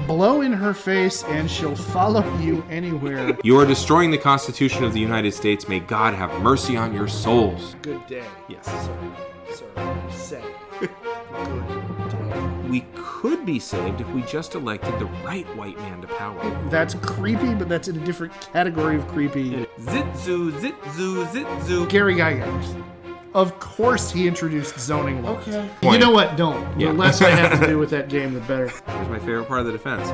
Blow in her face and she'll follow you anywhere. You are destroying the Constitution of the United States. May God have mercy on your souls. Good day. Yes. Sir, say. Good day. We could be saved if we just elected the right white man to power. That's creepy, but that's in a different category of creepy. Zit-zoo, zit-zoo, zit-zoo. Gary Gygax. Of course he introduced zoning laws. Okay. You know what? Don't. Yeah. The less I have to do with that game, the better. Here's my favorite part of the defense.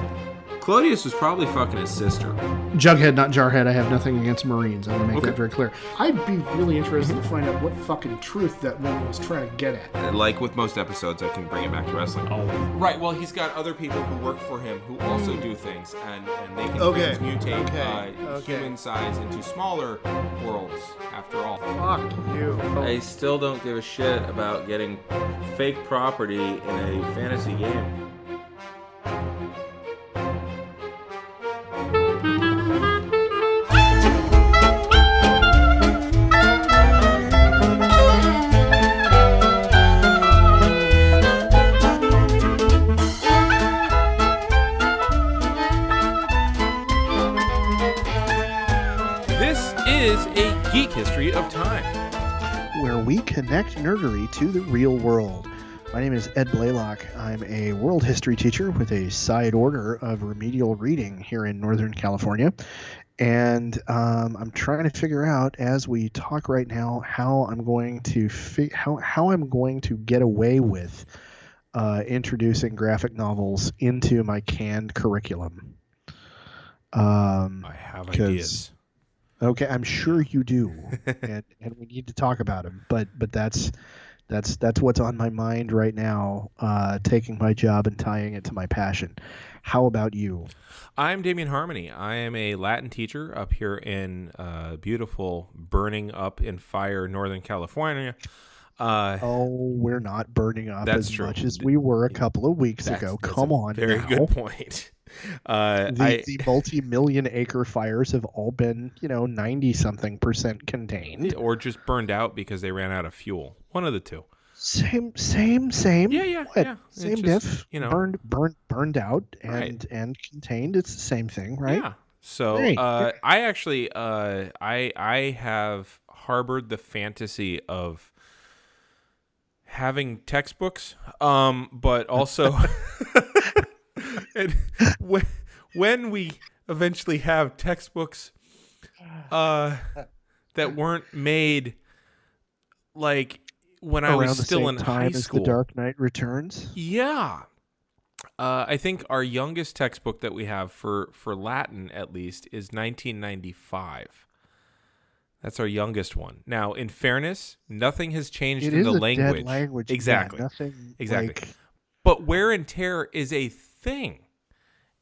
Claudius was probably fucking his sister. Jughead, not Jarhead. I have nothing against Marines. I want to make that very clear. I'd be really interested to find out what fucking truth that woman was trying to get at. Like with most episodes, I can bring it back to wrestling. Oh. Right, well, he's got other people who work for him who also do things, and they can transmutate human size into smaller worlds, after all. Fuck you. I still don't give a shit about getting fake property in a fantasy game. Geek History of Time, where we connect nerdery to the real world. My name is Ed Blaylock. I'm a world history teacher with a side order of remedial reading here in Northern California. And I'm trying to figure out, as we talk right now, how I'm going to how I'm going to get away with introducing graphic novels into my canned curriculum. I have ideas. Okay, I'm sure you do, and we need to talk about them. But that's what's on my mind right now. Taking my job and tying it to my passion. How about you? I'm Damian Harmony. I am a Latin teacher up here in beautiful, burning up in fire Northern California. We're not burning up as true. Much as we were a couple of weeks ago. Come on, very now. Good point. The multi-million acre fires have all been, 90-something% contained, or just burned out because they ran out of fuel. One of the two. Same. Yeah. Same diff. Burned out and contained. It's the same thing, right? Yeah. So I actually I have harbored the fantasy of having textbooks, but also. And when we eventually have textbooks that weren't made like when I was still in high school. The Dark Knight Returns? Yeah. I think our youngest textbook that we have for Latin, at least, is 1995. That's our youngest one. Now, in fairness, nothing has changed in the language. Dead language. Exactly. Yeah, nothing exactly. But wear and tear is a thing.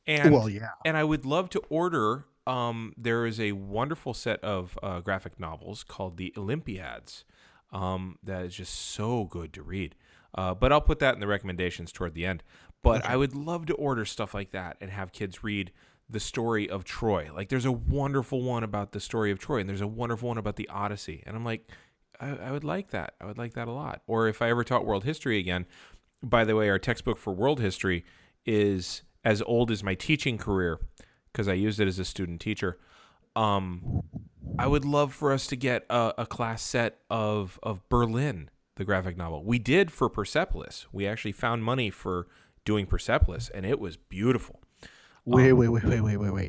And, well, yeah. And I would love to order. There is a wonderful set of graphic novels called the Olympiads that is just so good to read. But I'll put that in the recommendations toward the end. But okay. I would love to order stuff like that and have kids read the story of Troy. Like there's a wonderful one about the story of Troy, and there's a wonderful one about the Odyssey. And I'm like, I would like that. I would like that a lot. Or if I ever taught world history again, by the way, our textbook for world history is as old as my teaching career because I used it as a student teacher. I would love for us to get a class set of Berlin, the graphic novel. We did for Persepolis. We actually found money for doing Persepolis, and it was beautiful. Wait.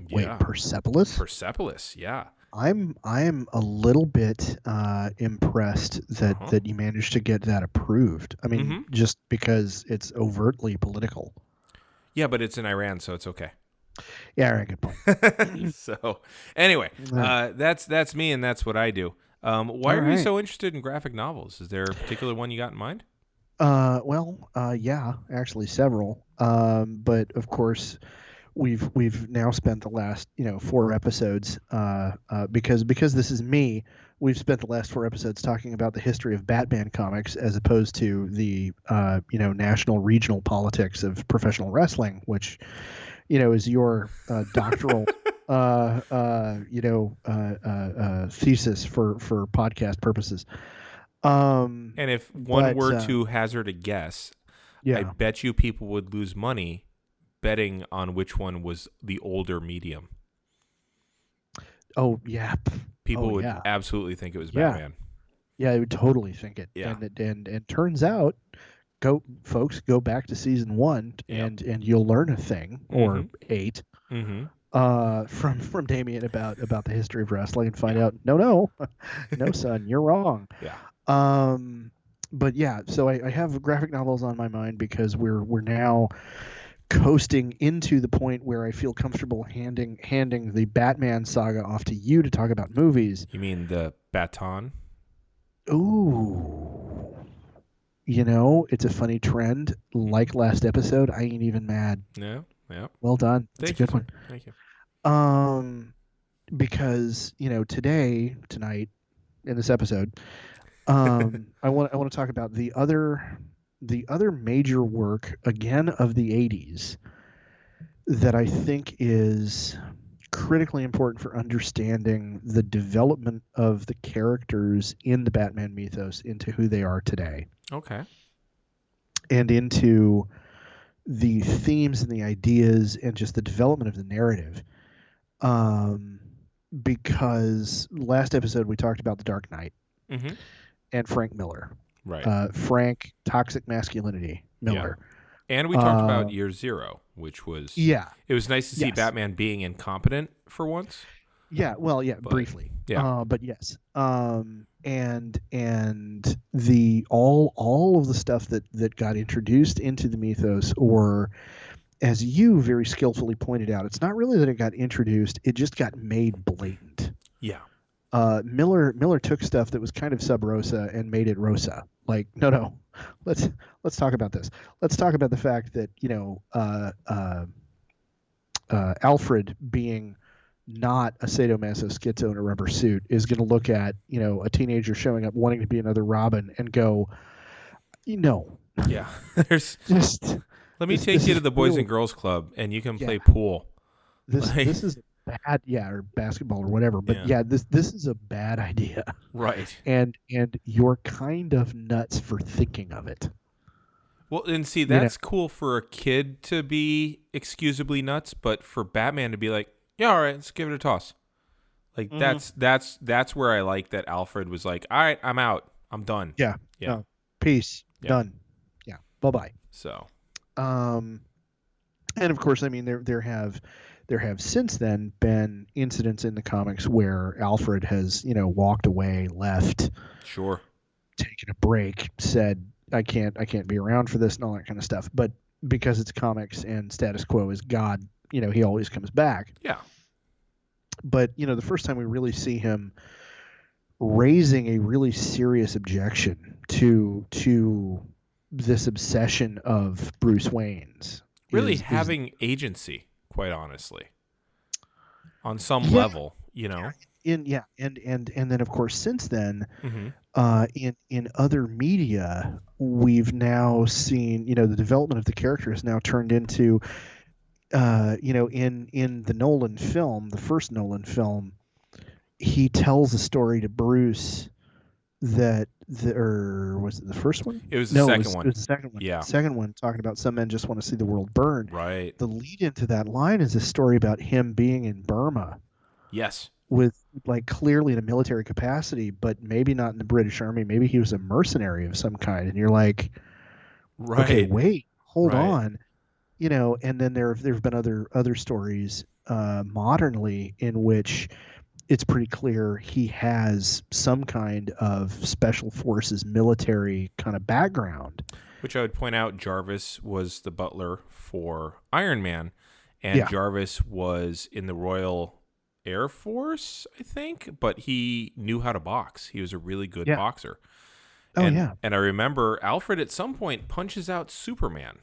Yeah. Persepolis? Persepolis, yeah. I'm a little bit impressed that you managed to get that approved. I mean, just because it's overtly political. Yeah, but it's in Iran, so it's okay. Yeah, right, good point. So, anyway, that's me, and that's what I do. Why are you so interested in graphic novels? Is there a particular one you got in mind? Yeah, actually several. But of course, we've now spent the last 4 episodes because this is me. We've spent the last 4 episodes talking about the history of Batman comics as opposed to the national regional politics of professional wrestling, which is your doctoral thesis for podcast purposes. And if one were to hazard a guess, yeah. I bet you people would lose money betting on which one was the older medium. Oh yeah. People Oh, would yeah. absolutely think it was Yeah. Batman. Yeah, I would totally think it. Yeah. And turns out, go back to season 1 Yep. and you'll learn a thing or 8 Mm-hmm. from Damian about the history of wrestling and find out no son, you're wrong. Yeah. But yeah, so I have graphic novels on my mind because we're now coasting into the point where I feel comfortable handing the Batman saga off to you to talk about movies. You mean the baton? Ooh. You know, it's a funny trend. Like last episode, I ain't even mad. Yeah. Yeah. Well done. That's a good one. Thank you. Because, tonight, in this episode, I want to talk about the other major work again of the 80s that I think is critically important for understanding the development of the characters in the Batman mythos into who they are today. Okay. And into the themes and the ideas and just the development of the narrative. Because last episode we talked about The Dark Knight and Frank Miller. Right. Frank, toxic masculinity, Miller. Yeah. And we talked about Year Zero, which was... Yeah. It was nice to see Batman being incompetent for once. Yeah, well, yeah, briefly. Yeah. But yes. And the all of the stuff that got introduced into the mythos, or as you very skillfully pointed out, it's not really that it got introduced, it just got made blatant. Yeah. Miller took stuff that was kind of sub rosa and made it rosa. Like, no, let's talk about this. Let's talk about the fact that Alfred, being not a sadomaso schizo in a rubber suit, is going to look at a teenager showing up wanting to be another Robin and go, Yeah. There's just let me take you to the Boys and Girls Club and you can play pool. This is bad, or basketball or whatever. But this is a bad idea. Right. And you're kind of nuts for thinking of it. Well, and see, that's cool for a kid to be excusably nuts, but for Batman to be like, yeah, all right, let's give it a toss. Like that's where I like that Alfred was like, all right, I'm out. I'm done. Yeah. Yeah. No, peace. Yeah. Done. Yeah. Bye-bye. So, and of course, I mean, there have since then been incidents in the comics where Alfred has, walked away, left, sure, taken a break, said, I can't be around for this and all that kind of stuff. But because it's comics and status quo is God, he always comes back. Yeah. But, the first time we really see him raising a really serious objection to this obsession of Bruce Wayne's. Really having agency, quite honestly, on some level, And then of course since then, in other media, we've now seen the development of the character has now turned into in the Nolan film, the first Nolan film, he tells a story to Bruce that was it the first one? It was the second one. It was the second one. Yeah. The second one, talking about some men just want to see the world burn. Right. The lead into that line is a story about him being in Burma. Yes. With clearly in a military capacity, but maybe not in the British Army. Maybe he was a mercenary of some kind. And you're like, right. Okay, wait, hold on. And then there've been other stories modernly in which it's pretty clear he has some kind of special forces military kind of background. Which I would point out, Jarvis was the butler for Iron Man, and Jarvis was in the Royal Air Force, I think, but he knew how to box. He was a really good boxer. And I remember Alfred at some point punches out Superman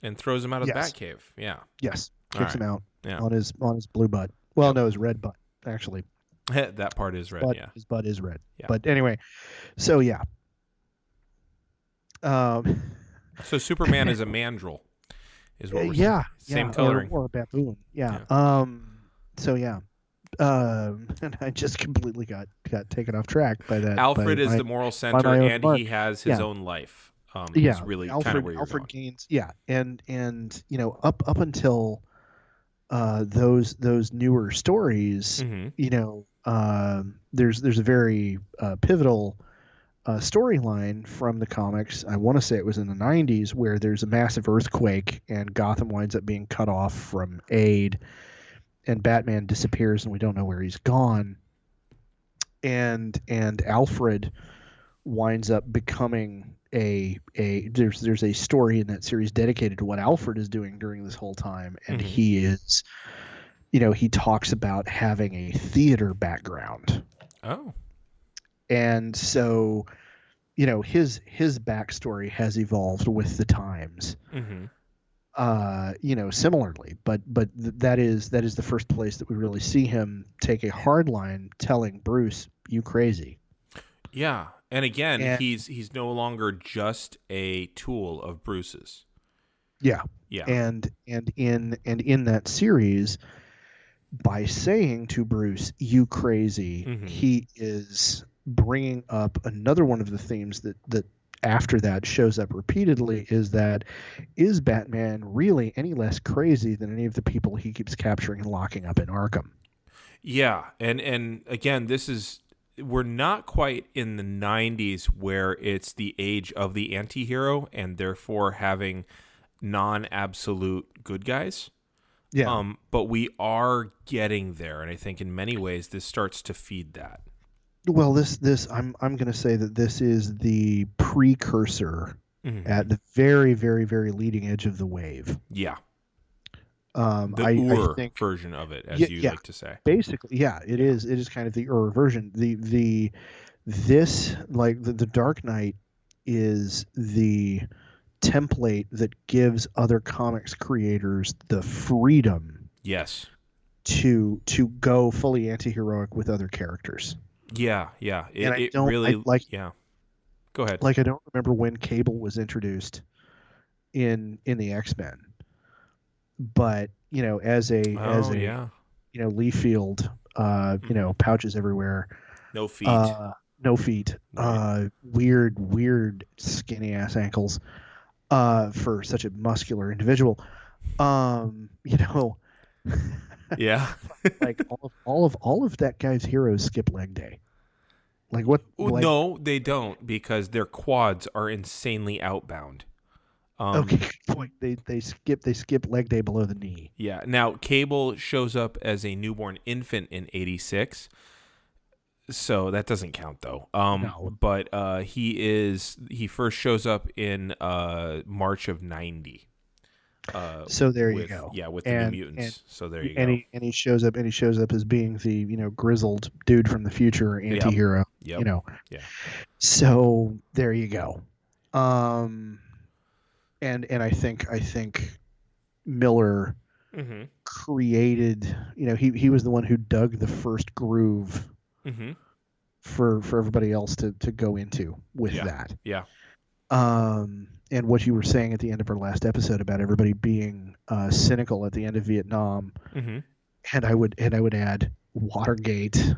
and throws him out of the Batcave. Yeah. Yes. Kicks him out on his blue butt. Well, no, his red butt, actually. That part is red, His butt is red. Yeah. But anyway, so yeah. So Superman is a mandrill, is what we're saying. Same coloring. Or a baboon. Yeah. So yeah. And I just completely got taken off track by that. Alfred is the moral center, and he has his own life. is really kind of where you're Alfred going. Gaines, yeah, and up until those newer stories, there's a very pivotal storyline from the comics. I want to say it was in the 90s, where there's a massive earthquake and Gotham winds up being cut off from aid, and Batman disappears and we don't know where he's gone. And Alfred winds up becoming there's a story in that series dedicated to what Alfred is doing during this whole time, and he is, he talks about having a theater background. Oh. And so, his backstory has evolved with the times. Similarly, but that is the first place that we really see him take a hard line, telling Bruce, "You crazy." Yeah, and again, he's no longer just a tool of Bruce's. Yeah, yeah, and in that series, by saying to Bruce, "You crazy," he is bringing up another one of the themes that after that shows up repeatedly, is Batman really any less crazy than any of the people he keeps capturing and locking up in Arkham? Yeah, and again, we're not quite in the 90s where it's the age of the anti-hero and therefore having non-absolute good guys. Yeah. But we are getting there, and I think in many ways this starts to feed that. Well, this I'm going to say that this is the precursor at the very, very, very leading edge of the wave. Yeah. I think version of it, as you like to say. Basically, yeah, it is. It is kind of the version. The Dark Knight is the template that gives other comics creators the freedom. Yes. To go fully anti-heroic with other characters. Yeah. Yeah. Go ahead. Like, I don't remember when Cable was introduced in the X-Men, but as a leaf field, pouches everywhere, no feet, right. Weird skinny ass ankles, for such a muscular individual, yeah. Like all of that guy's heroes skip leg day. Like what? Like, no, they don't, because their quads are insanely outbound. Okay, good point. They skip leg day below the knee. Yeah. Now, Cable shows up as a newborn infant in '86, so that doesn't count though. No. But he first shows up in March of '90. So there you go. Yeah, with the New Mutants. So there you go. And he shows up as being the grizzled dude from the future, anti-hero. Yep. Yeah. So there you go. And I think Miller created. He was the one who dug the first groove for everybody else to go into with that. Yeah. And what you were saying at the end of our last episode about everybody being cynical at the end of Vietnam, and I would add Watergate,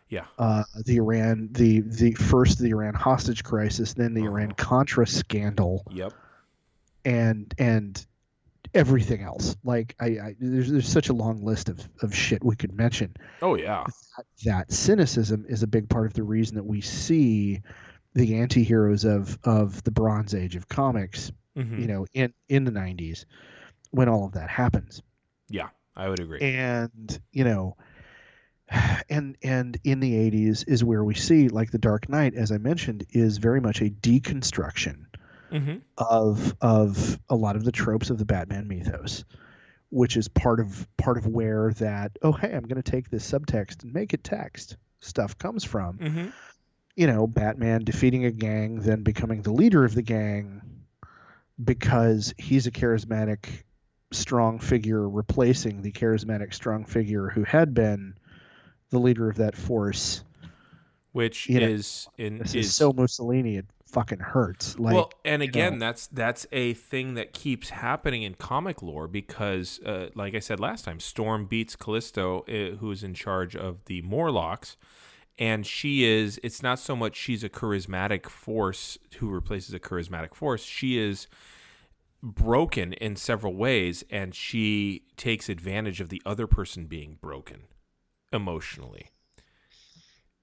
the Iran, the first the Iran hostage crisis, then the Iran Contra scandal, and everything else. Like there's such a long list of shit we could mention. Oh yeah, that cynicism is a big part of the reason that we see the anti-heroes of the Bronze Age of comics, in the 90s, when all of that happens. Yeah, I would agree. And and in the 80s is where we see, like, the Dark Knight, as I mentioned, is very much a deconstruction of a lot of the tropes of the Batman mythos, which is part of where that, oh hey, I'm going to take this subtext and make it text stuff comes from. Batman defeating a gang, then becoming the leader of the gang because he's a charismatic, strong figure, replacing the charismatic, strong figure who had been the leader of that force. Which is so Mussolini, it fucking hurts. Like, well, and again, that's a thing that keeps happening in comic lore because, like I said last time, Storm beats Callisto, who's in charge of the Morlocks. And it's not so much she's a charismatic force who replaces a charismatic force. She is broken in several ways, and she takes advantage of the other person being broken emotionally.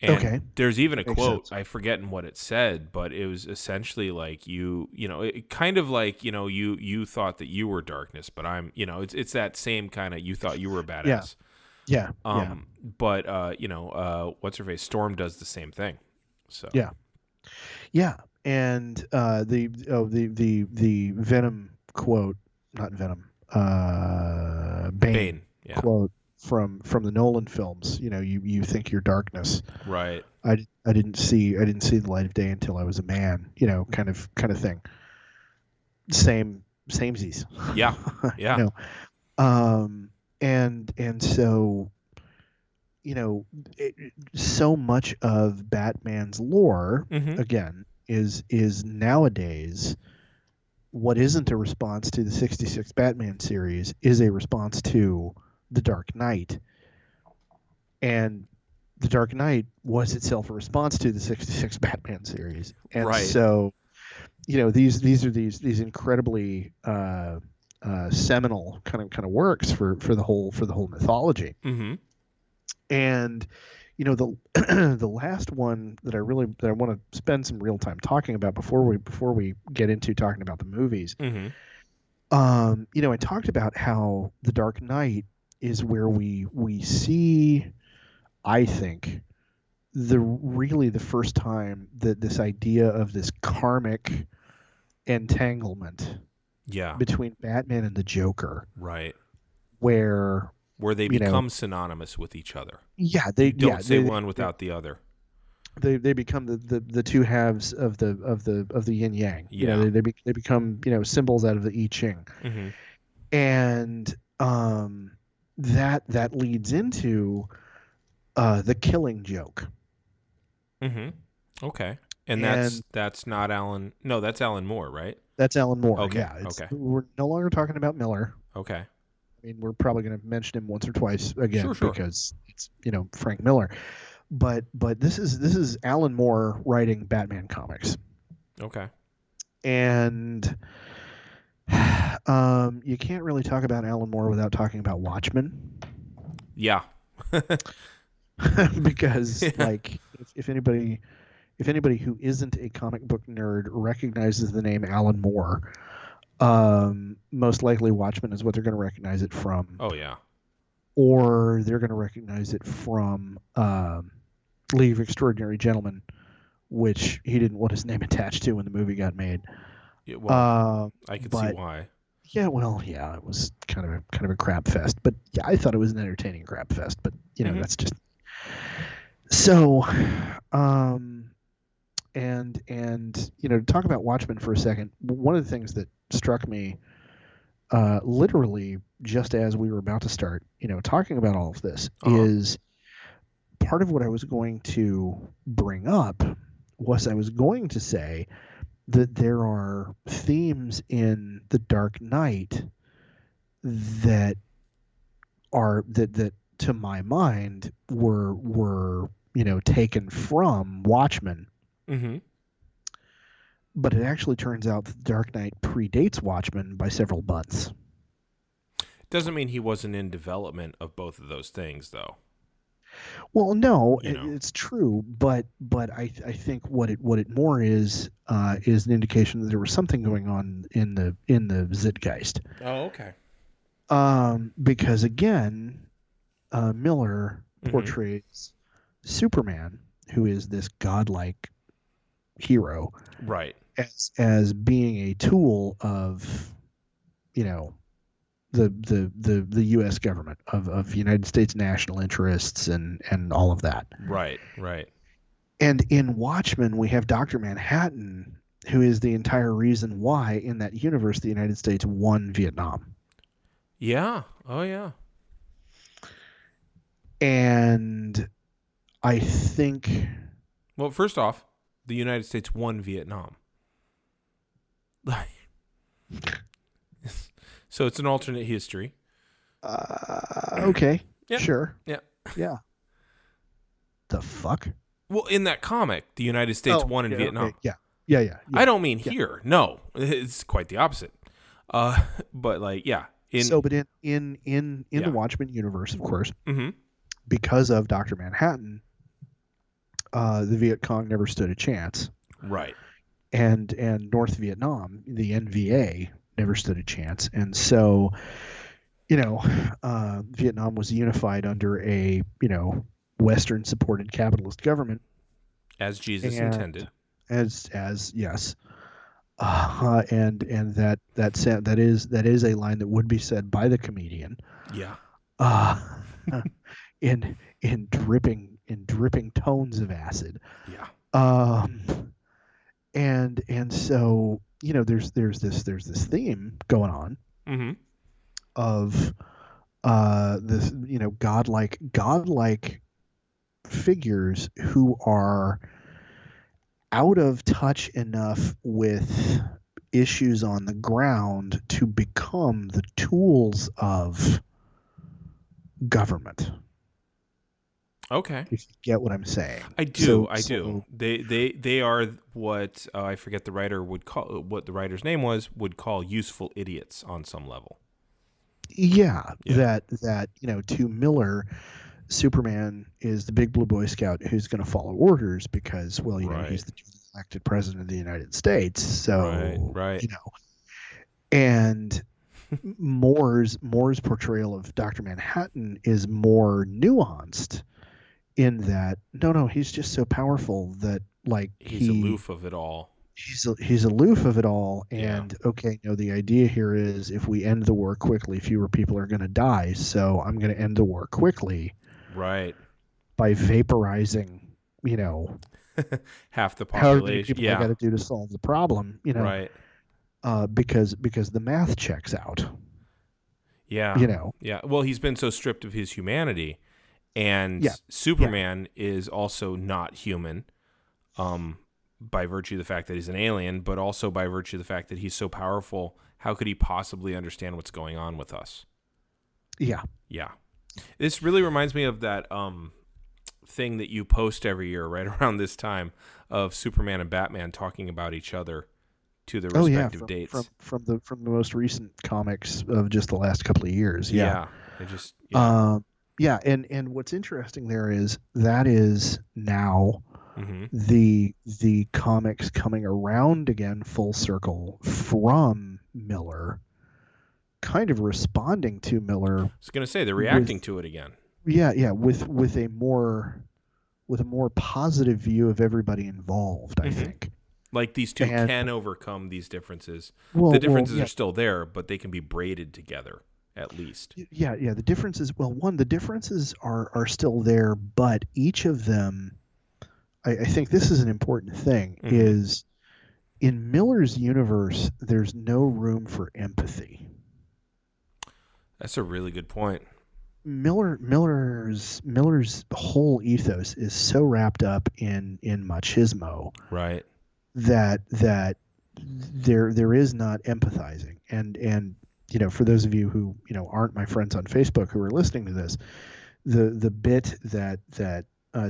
And there's even a quote, I forget what it said, but it was essentially like it kind of like, you thought that you were darkness, but I'm, it's that same kind of, you thought you were a badass. Yeah. But what's her face? Storm does the same thing. So yeah. And the Venom quote, not Venom, Bane quote from the Nolan films. You think you're darkness, right? I didn't see the light of day until I was a man. Kind of thing. Samesies. Yeah. And so, so much of Batman's lore, again, is nowadays what isn't a response to the 66 Batman series is a response to The Dark Knight. And The Dark Knight was itself a response to the 66 Batman series. And so, these are these incredibly seminal kind of works for the whole mythology. And the last one that I want to spend some real time talking about before we get into talking about the movies. I talked about how The Dark Knight is where we see, I think, the first time that this idea of this karmic entanglement between Batman and the Joker, right, where they become synonymous with each other. Yeah, they don't say one without the other. They become the two halves of the yin yang. Yeah. They become symbols out of the I Ching. And that leads into the Killing Joke. Okay. And that's not Alan. No, that's Alan Moore, right? That's Alan Moore. Okay. Yeah. Okay. We're no longer talking about Miller. Okay. I mean, we're probably going to mention him once or twice again Sure. because it's Frank Miller. But this is Alan Moore writing Batman comics. Okay. And you can't really talk about Alan Moore without talking about Watchmen. Yeah. Because if anybody who isn't a comic book nerd recognizes the name Alan Moore, most likely Watchmen is what they're going to recognize it from. Oh yeah. Or they're going to recognize it from League of Extraordinary Gentlemen, which he didn't want his name attached to when the movie got made. Yeah, well, I could see why. Yeah, well, yeah, it was kind of a crap fest, but yeah, I thought it was an entertaining crap fest, but that's just so. And to talk about Watchmen for a second, one of the things that struck me, literally just as we were about to start, talking about all of this, is part of what I was going to bring up was I was going to say that there are themes in The Dark Knight that to my mind were taken from Watchmen. But it actually turns out that The Dark Knight predates Watchmen by several months. Doesn't mean he wasn't in development of both of those things, though. Well, no, it's true, but I think what it more is an indication that there was something going on in the Zeitgeist. Oh, okay. Because again, Miller portrays Superman, who is this godlike hero, right, as being a tool of the U.S. government, of United States national interests and all of that. Right. And in Watchmen, we have Dr. Manhattan, who is the entire reason why in that universe the United States won Vietnam. Yeah. Oh, yeah. And I think... Well, first off, the United States won Vietnam. So it's an alternate history. Okay. Yeah. Sure. Yeah. Yeah. The fuck? Well, in that comic, the United States won in Vietnam. Okay. Yeah. I don't mean here. No, it's quite the opposite. But like, yeah. But in the Watchmen universe, of course, mm-hmm. because of Dr. Manhattan, the Viet Cong never stood a chance. Right. And North Vietnam, the NVA, never stood a chance. And so, Vietnam was unified under a, Western-supported capitalist government. As Jesus intended. As yes. And that is a line that would be said by the comedian. Yeah. In dripping tones of acid. Yeah. And so there's this theme going on mm-hmm. of this godlike figures who are out of touch enough with issues on the ground to become the tools of government. Okay. If you get what I'm saying. I do. They are what I forget the writer would call, what the writer's name would call useful idiots on some level. Yeah. That to Miller, Superman is the big blue Boy Scout who's going to follow orders because, he's the elected president of the United States. So, right. And Moore's portrayal of Dr. Manhattan is more nuanced in that, no, he's just so powerful that he's aloof of it all. He's aloof of it all. And the idea here is if we end the war quickly, fewer people are going to die. So I'm going to end the war quickly. Right. By vaporizing, half the population. However many people I got to do to solve the problem, Right. Because the math checks out. Yeah. Yeah. Well, he's been so stripped of his humanity, and Superman is also not human, by virtue of the fact that he's an alien, but also by virtue of the fact that he's so powerful. How could he possibly understand what's going on with us? Yeah. Yeah. This really reminds me of that thing that you post every year right around this time of Superman and Batman talking about each other to their respective dates. From the most recent comics of just the last couple of years. Yeah. And what's interesting there is that is now mm-hmm. the comics coming around again full circle from Miller, kind of responding to Miller. I was going to say they're reacting to it again. Yeah, with a more positive view of everybody involved, I mm-hmm. think. Like these two can overcome these differences. The differences are still there, but they can be braided together at least. Yeah. The differences. Well, the differences are still there, but each of them, I think this is an important thing, mm-hmm. is in Miller's universe, there's no room for empathy. That's a really good point. Miller's whole ethos is so wrapped up in machismo, right? That there is not empathizing, and for those of you who aren't my friends on Facebook who are listening to this, the bit that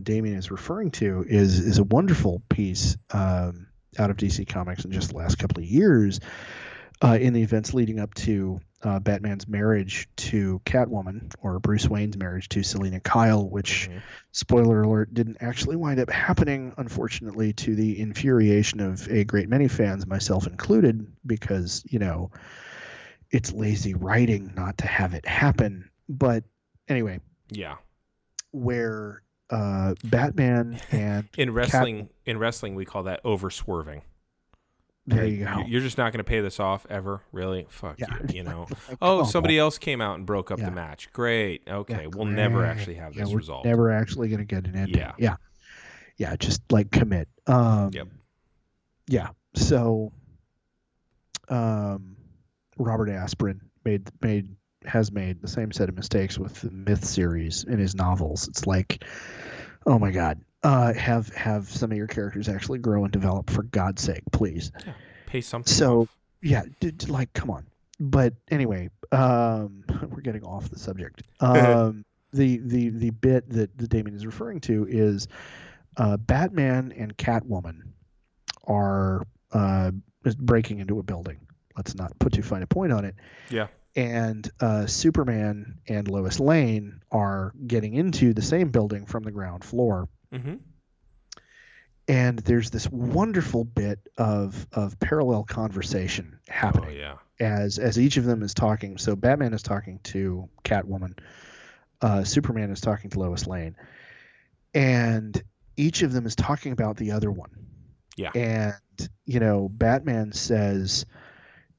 Damian is referring to is a wonderful piece out of DC Comics in just the last couple of years, in the events leading up to Batman's marriage to Catwoman, or Bruce Wayne's marriage to Selina Kyle, which, mm-hmm. spoiler alert, didn't actually wind up happening, unfortunately, to the infuriation of a great many fans, myself included, because, it's lazy writing not to have it happen. But anyway. Yeah. Where Batman and in wrestling we call that over swerving. There you go. You're just not going to pay this off ever, really? Fuck you. Like, somebody else came out and broke up the match. Great. Okay, we'll never actually have this resolved. Never actually going to get an ending. Yeah. Just commit. Yep. Yeah. So, Robert Asprin has made the same set of mistakes with the Myth series in his novels. It's like, oh my God. Have some of your characters actually grow and develop, for God's sake, please. Yeah, pay something. So, off. Come on. But anyway, we're getting off the subject. The bit that Damian is referring to is Batman and Catwoman are breaking into a building. Let's not put too fine a point on it. Yeah. And Superman and Lois Lane are getting into the same building from the ground floor. Mm-hmm. And there's this wonderful bit of parallel conversation happening. Oh, yeah. As each of them is talking. So Batman is talking to Catwoman. Superman is talking to Lois Lane. And each of them is talking about the other one. Yeah. And, Batman says,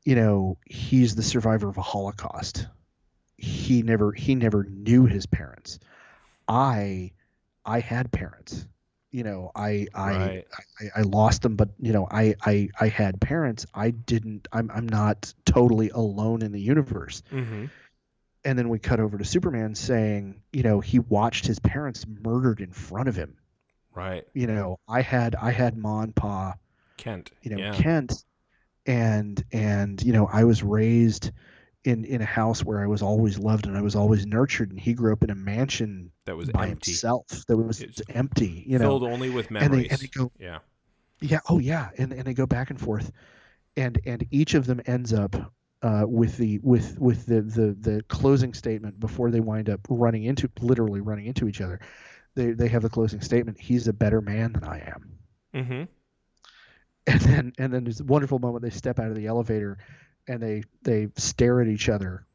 he's the survivor of a Holocaust. He never knew his parents. I had parents. I lost them, but I had parents. I'm not totally alone in the universe. Mm-hmm. And then we cut over to Superman saying, he watched his parents murdered in front of him. Right. I had Ma and Pa, Kent. Kent, and I was raised in a house where I was always loved and I was always nurtured, and he grew up in a mansion that was by empty. himself. That was empty, filled only with memories. And they go, yeah, oh yeah, and they go back and forth, and each of them ends up with the closing statement before they wind up literally running into each other. They have the closing statement. He's a better man than I am. Mm-hmm. And then there's a wonderful moment. They step out of the elevator, and they stare at each other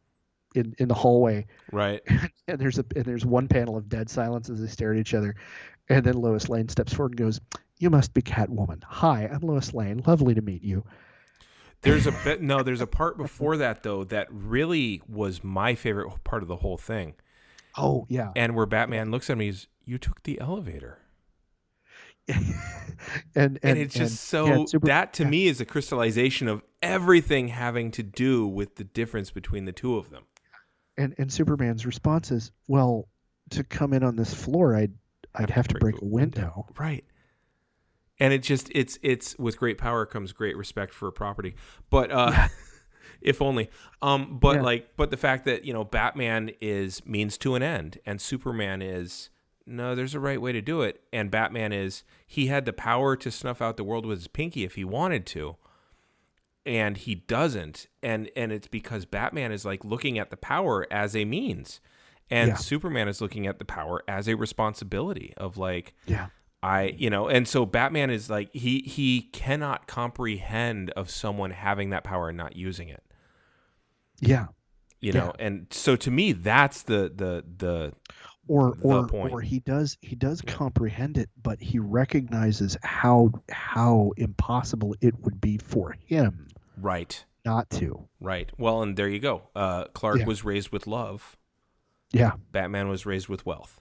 in the hallway. Right. And there's one panel of dead silence as they stare at each other, and then Lois Lane steps forward and goes, "You must be Catwoman. Hi, I'm Lois Lane. Lovely to meet you." There's a part before that though that really was my favorite part of the whole thing. Oh yeah. And where Batman looks at me, is, "You took the elevator." and it's just that to me is a crystallization of everything having to do with the difference between the two of them. And Superman's response is, "Well, to come in on this floor, I'd have to break a window." Right. And it's with great power comes great respect for property. But if only. But the fact that, Batman is means to an end, and Superman is, no, there's a right way to do it. And Batman is, he had the power to snuff out the world with his pinky if he wanted to. And he doesn't. And it's because Batman is looking at the power as a means. And Superman is looking at the power as a responsibility of and so Batman is he cannot comprehend of someone having that power and not using it. Yeah. And so to me, that's the point. Or he does comprehend it, but he recognizes how impossible it would be for him. Right. Not to. Right. Well, and there you go. Clark was raised with love. Yeah. Batman was raised with wealth.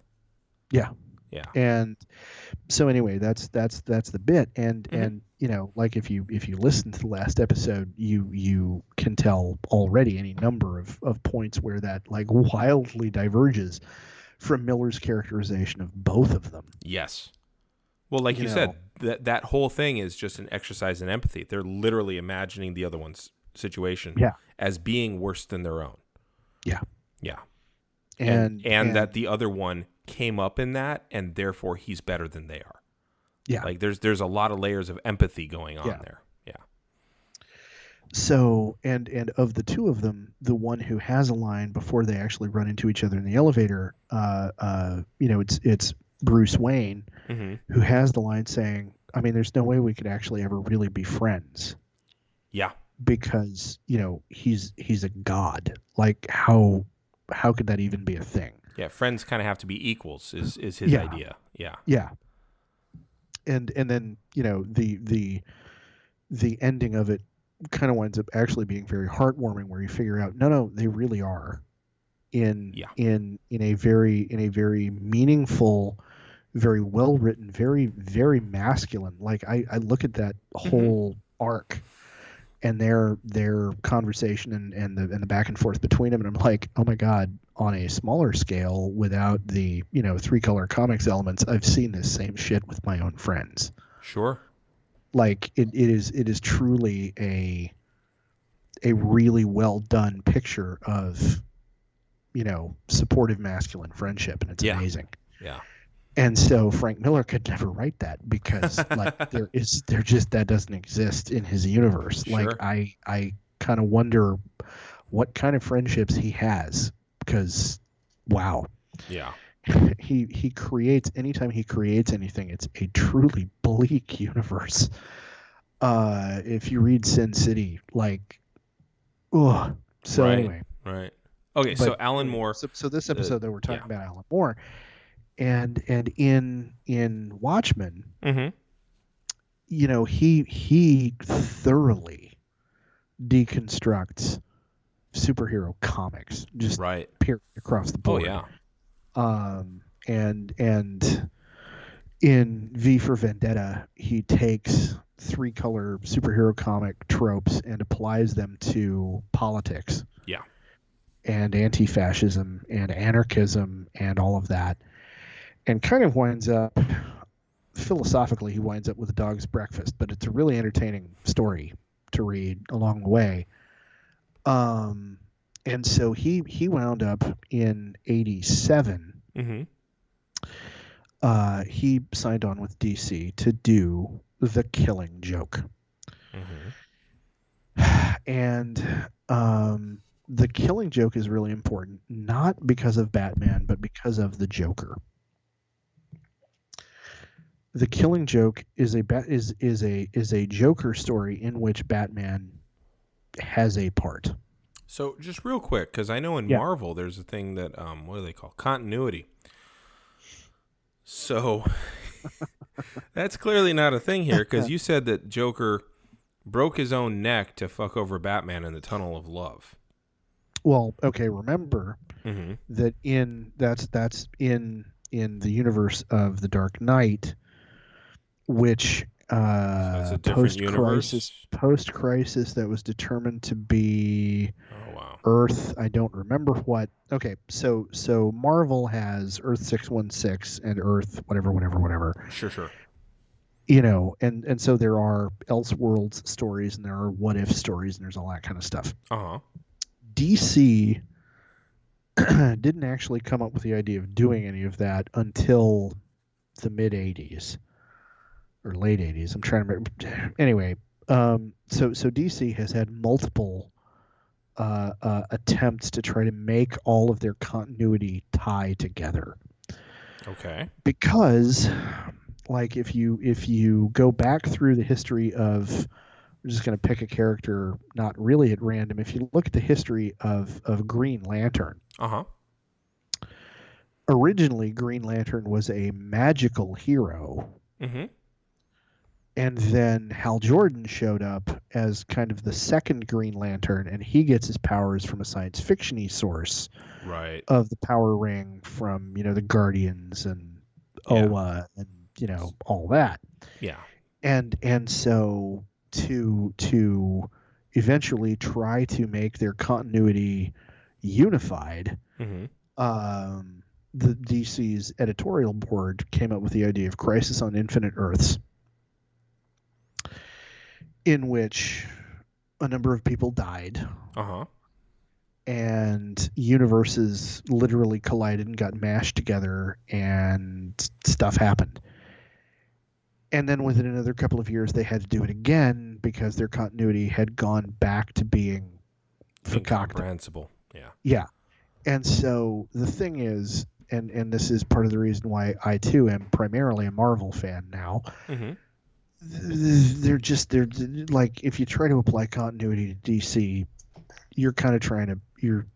Yeah. Yeah. And so anyway, that's the bit. And if you listen to the last episode, you can tell already any number of points where that wildly diverges from Miller's characterization of both of them. Yes. Well, like you said, that whole thing is just an exercise in empathy. They're literally imagining the other one's situation as being worse than their own. Yeah. Yeah. And that the other one came up in that, and therefore he's better than they are. Yeah. There's a lot of layers of empathy going on there. Yeah. So and of the two of them, the one who has a line before they actually run into each other in the elevator, it's Bruce Wayne, who has the line saying, "I mean, there's no way we could actually ever really be friends." Yeah. Because he's a god. How could that even be a thing? Yeah, friends kind of have to be equals is his idea. Yeah. Yeah. And then, the ending of it kind of winds up actually being very heartwarming, where you figure out no, they really are in a very meaningful, very well written, very, very masculine. I look at that whole arc and their conversation and the back and forth between them, and I'm like, oh my God, on a smaller scale, without the 3-color comics elements, I've seen this same shit with my own friends. Sure. It is truly a really well done picture of supportive masculine friendship, and it's amazing. Yeah. And so Frank Miller could never write that because like that doesn't exist in his universe. Like Sure. I kind of wonder what kind of friendships he has because wow. Yeah. He creates anytime he creates anything, it's a truly bleak universe. If you read Sin City, like ugh. So Right. anyway. Right. Okay, But so Alan anyway, Moore. so this episode that we're talking Yeah. about Alan Moore and in Watchmen, Mm-hmm. you know, he thoroughly deconstructs superhero comics, just Right. period across the Oh board. yeah. And in V for Vendetta, he takes 3-color superhero comic tropes and applies them to politics. Yeah. And anti-fascism and anarchism and all of that, and kind of winds up philosophically he winds up with A Dog's Breakfast, but it's a really entertaining story to read along the way. And so he wound up in 87. Mm-hmm. He signed on with DC to do The Killing Joke. Mm-hmm. And The Killing Joke is really important, not because of Batman, but because of the Joker. The Killing Joke is a Joker story in which Batman has a part. So just real quick, because I know in Marvel there's a thing that what do they call continuity. So that's clearly not a thing here, because you said that Joker broke his own neck to fuck over Batman in the Tunnel of Love. Well, okay, remember Mm-hmm. that that's in the universe of The Dark Knight, which So it's a different universe. Post crisis that was determined to be Oh wow. Earth. I don't remember what. Okay, so Marvel has Earth 616 and Earth whatever. Sure. You know, and so there are Elseworlds stories and there are what if stories and there's all that kind of stuff. Uh-huh. DC didn't actually come up with the idea of doing any of that until the mid 80s or late 80s. I'm trying to remember. Anyway, so DC has had multiple attempts to try to make all of their continuity tie together. Okay. Because, like, if you go back through the history of, I'm just going to pick a character, not really at random. If you look at the history of Green Lantern, Uh-huh. originally Green Lantern was a magical hero. Mm-hmm. And then Hal Jordan showed up as kind of the second Green Lantern, and he gets his powers from a science fiction-y source, Right. of the Power Ring from, you know, the Guardians and Oa and, you know, all that. Yeah. And so to eventually try to make their continuity unified, Mm-hmm. the DC's editorial board came up with the idea of Crisis on Infinite Earths, in which a number of people died. Uh-huh. And universes literally collided and got mashed together and stuff happened. And then within another couple of years, they had to do it again because their continuity had gone back to being concocted. Incomprehensible. Yeah. Yeah. And so the thing is, and this is part of the reason why I too am primarily a Marvel fan now. Mm-hmm. They're like, if you try to apply continuity to DC, you're kind of trying to you're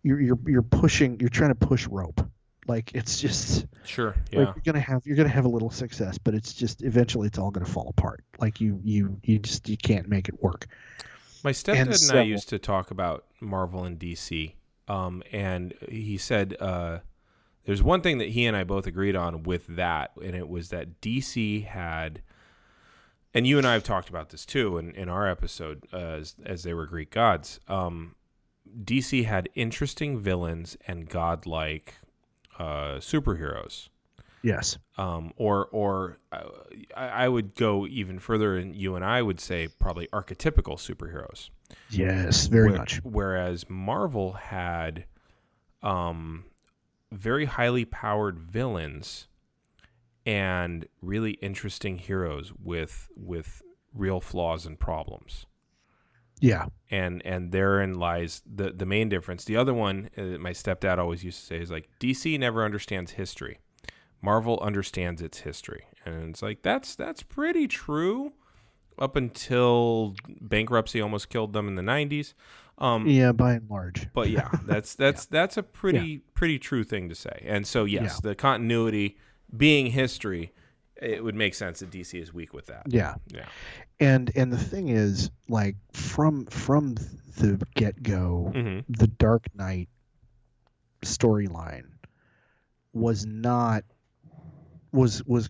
trying to push rope. Like, it's just Sure. Yeah. like you're gonna have a little success, but it's just eventually it's all gonna fall apart. Like you can't make it work. My stepdad and I used to talk about Marvel and DC, and he said there's one thing that he and I both agreed on with that, and it was that DC had, and you and I have talked about this too in our episode as they were Greek gods. DC had interesting villains and godlike superheroes. Yes. I would go even further, and you and I would say probably archetypical superheroes. Yes, very much. Whereas Marvel had very highly powered villains and really interesting heroes with real flaws and problems. Yeah. And therein lies the main difference. The other one, my stepdad always used to say, is like, DC never understands history. Marvel understands its history. And it's like, that's pretty true up until bankruptcy almost killed them in the 90s. Yeah, by and large. But yeah, that's a pretty true thing to say. And so yes, the continuity being history, it would make sense that DC is weak with that. Yeah. Yeah. And the thing is, like, from the get-go, Mm-hmm. the Dark Knight storyline was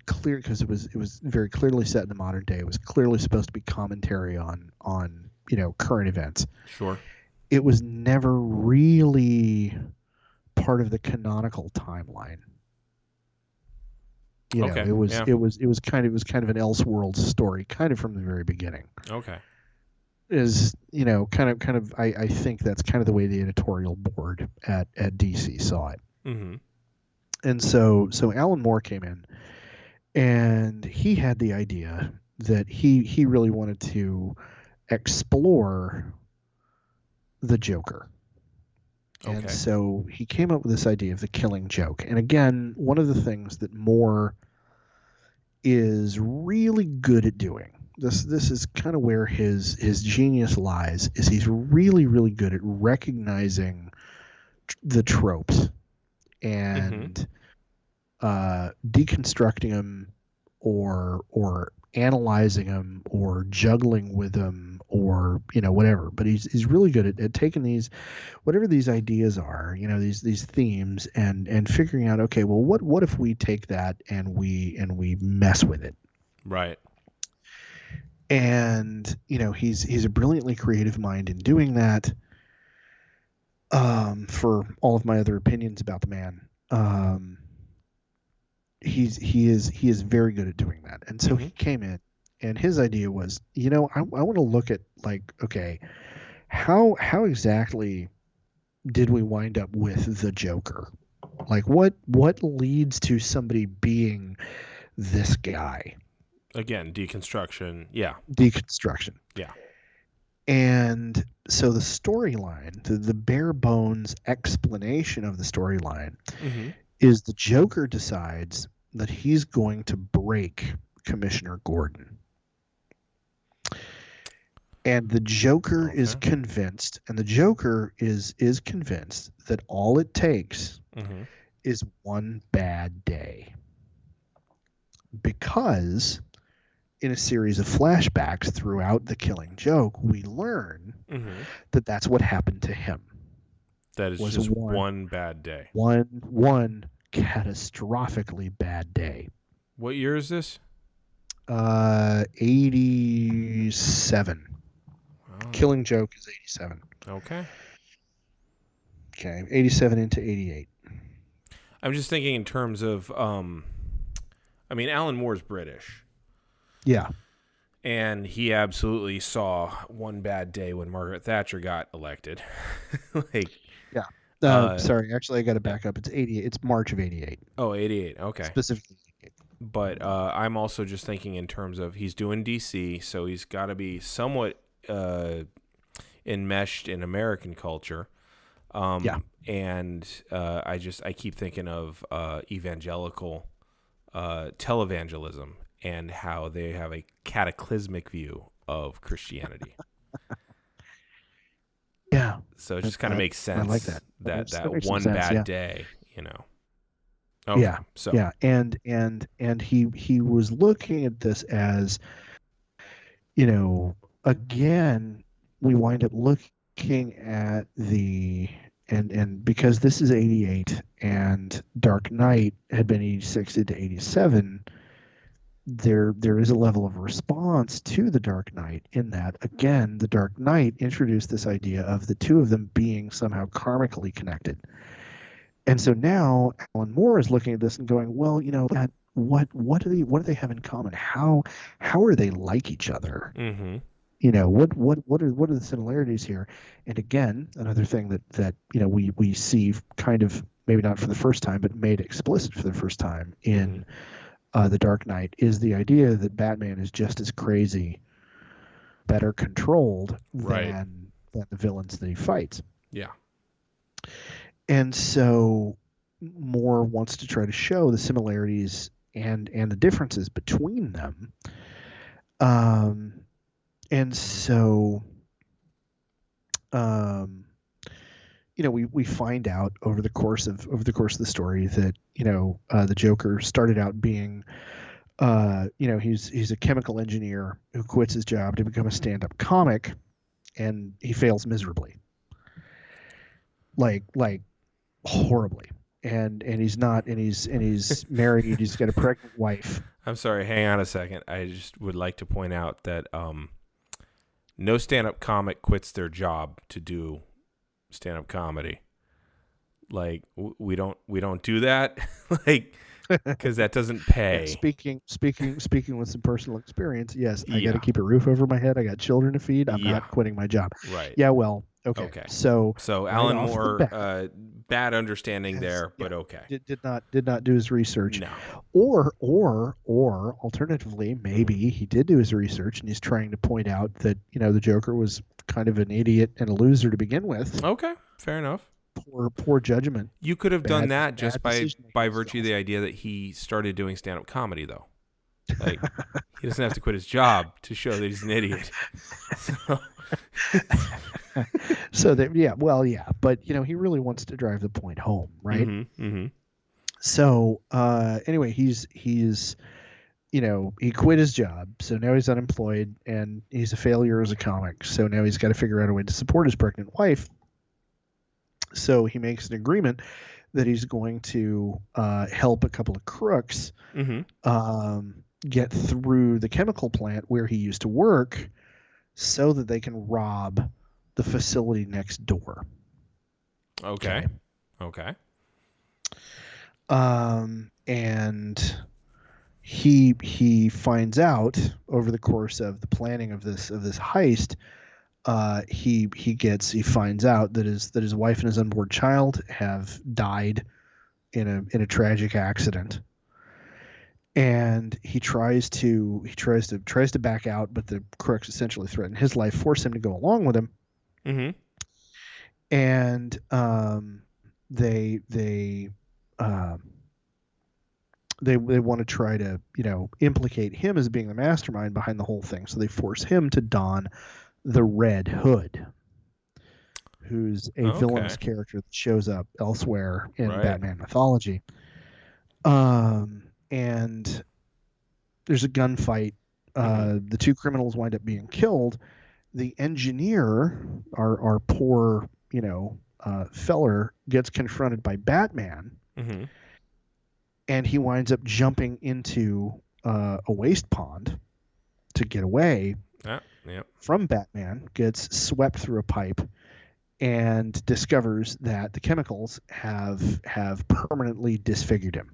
clear, because it was very clearly set in the modern day. It was clearly supposed to be commentary on current events. Sure. It was never really part of the canonical timeline. It was kind of an Elseworlds story, kind of from the very beginning. Okay. I think that's kind of the way the editorial board at DC saw it. Mm-hmm. And so Alan Moore came in, and he had the idea that he really wanted to explore the Joker. And Okay. so he came up with this idea of the Killing Joke. And again, one of the things that Moore is really good at doing, this is kind of where his genius lies, is he's really, really good at recognizing the tropes and deconstructing them, or analyzing them, or juggling with them, or whatever. But he's really good at taking these, whatever these ideas are, these themes, and figuring out, okay, well, what if we take that and we mess with it. Right. And he's a brilliantly creative mind in doing that. For all of my other opinions about the man, he is very good at doing that. And so he came in, and his idea was, I want to look at, like, okay, how exactly did we wind up with the Joker? Like, what leads to somebody being this guy? Again, deconstruction. Yeah. Deconstruction. Yeah. And so the storyline, the bare bones explanation of the storyline, is the Joker decides that he's going to break Commissioner Gordon. And the Joker is convinced, and the Joker is convinced that all it takes is one bad day. Because in a series of flashbacks throughout the Killing Joke, we learn that that's what happened to him. That is just one bad day. One catastrophically bad day. What year is this? 87. Wow. Killing Joke is 87. Okay. 87 into 88. I'm just thinking in terms of, Alan Moore's British. Yeah. And he absolutely saw one bad day when Margaret Thatcher got elected. Yeah. Sorry, actually, I got to back up. It's 88. It's March of 88. Oh, 88. Okay. Specifically 88. But I'm also just thinking in terms of he's doing DC, so he's got to be somewhat enmeshed in American culture. Yeah. And I keep thinking of evangelical televangelism and how they have a cataclysmic view of Christianity. Yeah. So it just kind of makes sense. I like that. That one bad day, Okay, yeah. So. Yeah. And he was looking at this as, again, we wind up looking at and because this is 88 and Dark Knight had been 86 into 87, there is a level of response to the Dark Knight in that, again, the Dark Knight introduced this idea of the two of them being somehow karmically connected. And so now Alan Moore is looking at this and going, well, what do they have in common? How are they like each other? Mm-hmm. What are the similarities here? And again, another thing that we see kind of maybe not for the first time, but made explicit for the first time in The Dark Knight, is the idea that Batman is just as crazy, better controlled than the villains that he fights. Yeah. And so Moore wants to try to show the similarities and the differences between them. And so, we find out over the course of the story that the Joker started out being, he's a chemical engineer who quits his job to become a stand-up comic, and he fails miserably, like horribly. And he's married. He's got a pregnant wife. I'm sorry. Hang on a second. I just would like to point out that no stand-up comic quits their job to do stand-up comedy. Like we don't do that. Like, because that doesn't pay. Speaking with some personal experience, yes, I got to keep a roof over my head. I got children to feed. I'm not quitting my job. Right. Yeah. Well. Okay. So Alan Moore, bad understanding there, but okay. Did not do his research. No. Or alternatively, maybe he did do his research and he's trying to point out that the Joker was kind of an idiot and a loser to begin with. Okay, fair enough. Poor judgment. You could have done that just by virtue of the idea that he started doing stand-up comedy, though. Like, he doesn't have to quit his job to show that he's an idiot. So that but he really wants to drive the point home, right? So anyway, he's he quit his job, so now he's unemployed and he's a failure as a comic. So now he's got to figure out a way to support his pregnant wife. So he makes an agreement that he's going to help a couple of crooks get through the chemical plant where he used to work, so that they can rob the facility next door. Okay. And he finds out over the course of the planning of this heist, he finds out that his wife and his unborn child have died in a tragic accident. And he tries to back out, but the crooks essentially threaten his life, force him to go along with him. And they want to try to implicate him as being the mastermind behind the whole thing. So they force him to don the Red Hood, who's a villainous character that shows up elsewhere in Batman mythology. And there's a gunfight. The two criminals wind up being killed. The engineer, our poor, feller, gets confronted by Batman, and he winds up jumping into a waste pond to get away from Batman. Gets swept through a pipe and discovers that the chemicals have permanently disfigured him.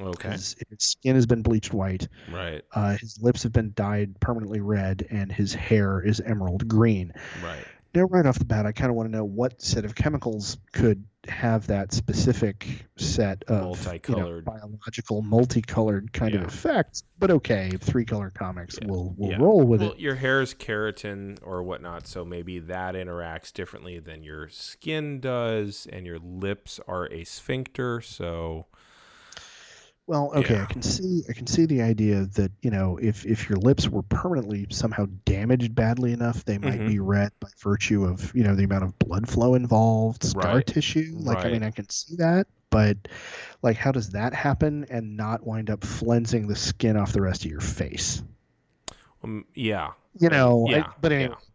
Okay. His skin has been bleached white. Right. His lips have been dyed permanently red, and his hair is emerald green. Right. Now, right off the bat, I kind of want to know what set of chemicals could have that specific set of multicolored, biological, multicolored kind of effects. But okay, 3-color comics will roll with it. Your hair is keratin or whatnot, so maybe that interacts differently than your skin does, and your lips are a sphincter, so. Well, okay, I can see the idea that if your lips were permanently somehow damaged badly enough, they might be red by virtue of the amount of blood flow involved, scar tissue. I mean, I can see that, but how does that happen and not wind up flensing the skin off the rest of your face? But anyway,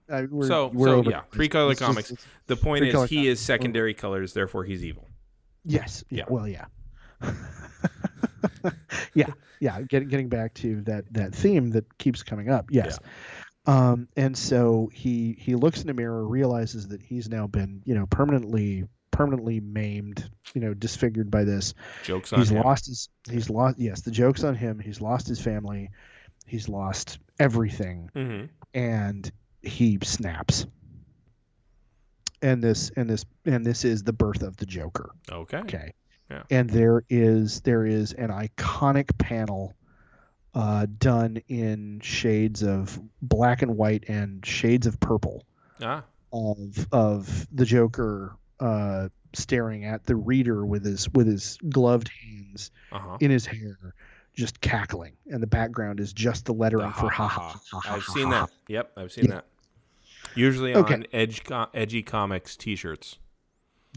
we're over 3-color comics. The point is, he is secondary colors, therefore he's evil. Yes. Yeah. Well, yeah. Getting back to that theme that keeps coming up. Yes. And so he looks in a mirror, realizes that he's now been permanently maimed, disfigured by this. Joke's on him. The joke's on him. He's lost his family. He's lost everything. And he snaps. and this is the birth of the Joker. Okay. Okay. Yeah. And there is an iconic panel done in shades of black and white and shades of purple of the Joker staring at the reader with his gloved hands in his hair, just cackling, and the background is just the lettering for ha ha ha ha. I've seen that. Yep, I've seen that. Usually on edgy comics T-shirts.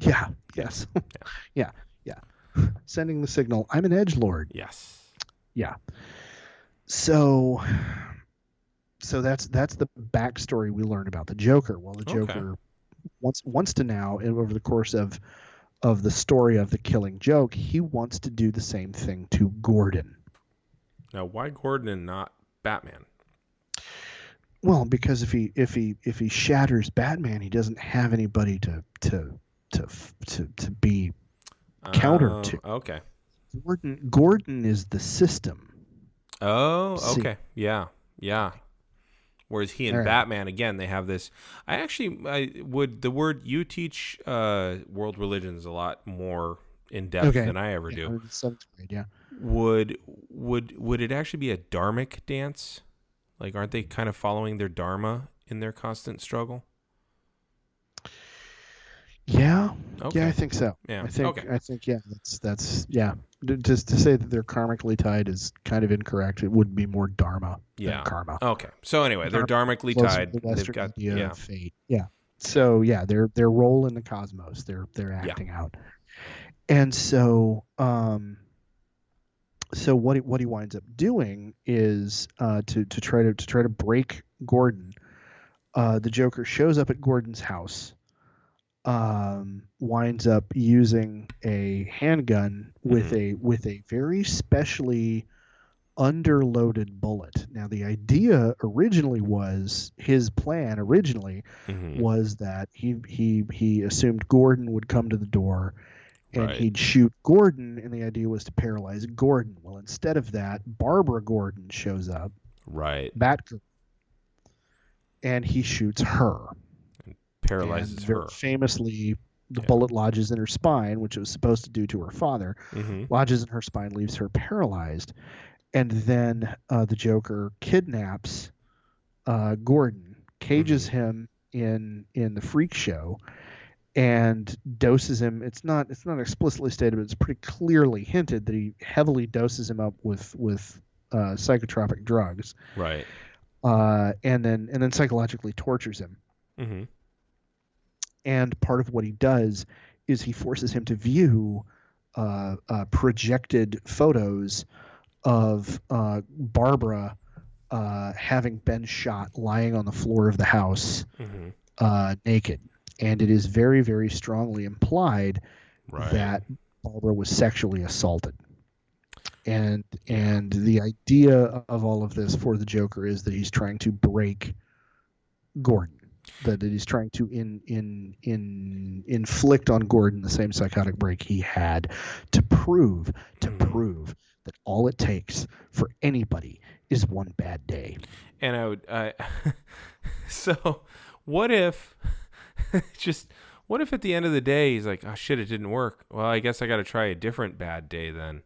Yeah. Yes. Yeah. Sending the signal, I'm an edgelord. Yes. Yeah. So that's the backstory we learn about the Joker. Well, the Joker wants to now, over the course of the story of the Killing Joke, he wants to do the same thing to Gordon. Now, why Gordon and not Batman? Well, because if he shatters Batman, he doesn't have anybody to be counter to. Okay. Gordon is the system. Oh, okay. Yeah. Whereas he and Batman, again, they have this. The word you teach world religions a lot more in depth than I ever do. In 7th grade, yeah. Would it actually be a dharmic dance? Like, aren't they kind of following their dharma in their constant struggle? Yeah. Okay. Yeah, I think so. Yeah. I think yeah, that's yeah. Just to say that they're karmically tied is kind of incorrect. It would be more dharma than karma. Okay. So anyway, they're dharmically tied. The They've got idea of fate. Yeah. So yeah, their role in the cosmos, they're acting out. And so so what he winds up doing is to try to break Gordon. The Joker shows up at Gordon's house. Winds up using a handgun with a very specially underloaded bullet. Now, the idea originally was was that he assumed Gordon would come to the door and he'd shoot Gordon, and the idea was to paralyze Gordon. Well, instead of that, Barbara Gordon shows up, Batgirl, and he shoots her. Paralyzes her. Famously, the bullet lodges in her spine, which it was supposed to do to her father, lodges in her spine, leaves her paralyzed. And then the Joker kidnaps Gordon, cages him in the freak show, and doses him. It's not explicitly stated, but it's pretty clearly hinted that he heavily doses him up with psychotropic drugs. Right. And then psychologically tortures him. Mm-hmm. And part of what he does is he forces him to view projected photos of Barbara having been shot lying on the floor of the house naked. And it is very, very strongly implied that Barbara was sexually assaulted. And the idea of all of this for the Joker is that he's trying to break Gordon. That he's trying to inflict on Gordon the same psychotic break he had to prove that all it takes for anybody is one bad day. And so what if at the end of the day he's like, oh shit, it didn't work. Well, I guess I got to try a different bad day then.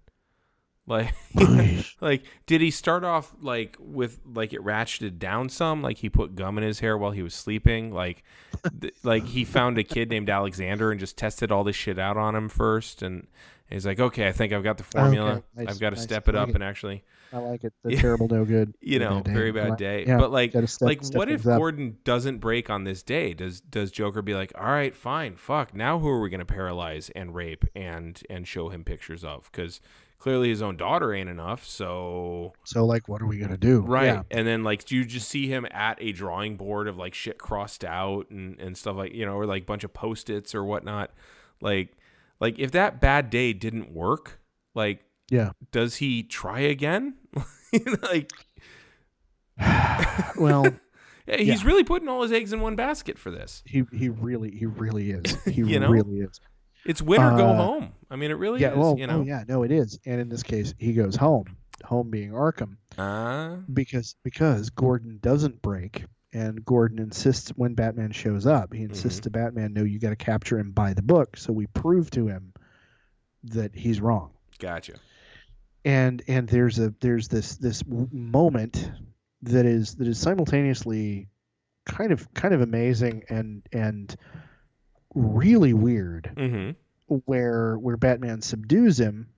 Like, like, did he start off like with like it ratcheted down some? Like he put gum in his hair while he was sleeping. Like, like he found a kid named Alexander and just tested all this shit out on him first. And he's like, okay, I think I've got the formula. Okay, nice, I've got to step it up and actually. I like it. The terrible, no good. Very bad day. Yeah, but like step what if Gordon doesn't break on this day? Does Joker be like, all right, fine, fuck. Now who are we gonna paralyze and rape and show him pictures of? Because clearly his own daughter ain't enough. So like, what are we gonna do? Right. Yeah. And then like, do you just see him at a drawing board of like shit crossed out and stuff like, or like a bunch of Post-its or whatnot? Like if that bad day didn't work, like, yeah, does he try again? Like, well, he's really putting all his eggs in one basket for this. He really is. He really is. It's win or go home. I mean, it really is. Well, oh yeah, no, it is. And in this case, he goes home. Home being Arkham. Because Gordon doesn't break and Gordon insists when Batman shows up, he insists to Batman, no, you got to capture him by the book, so we prove to him that he's wrong. Gotcha. And there's this moment that is simultaneously kind of amazing and really weird, where Batman subdues him,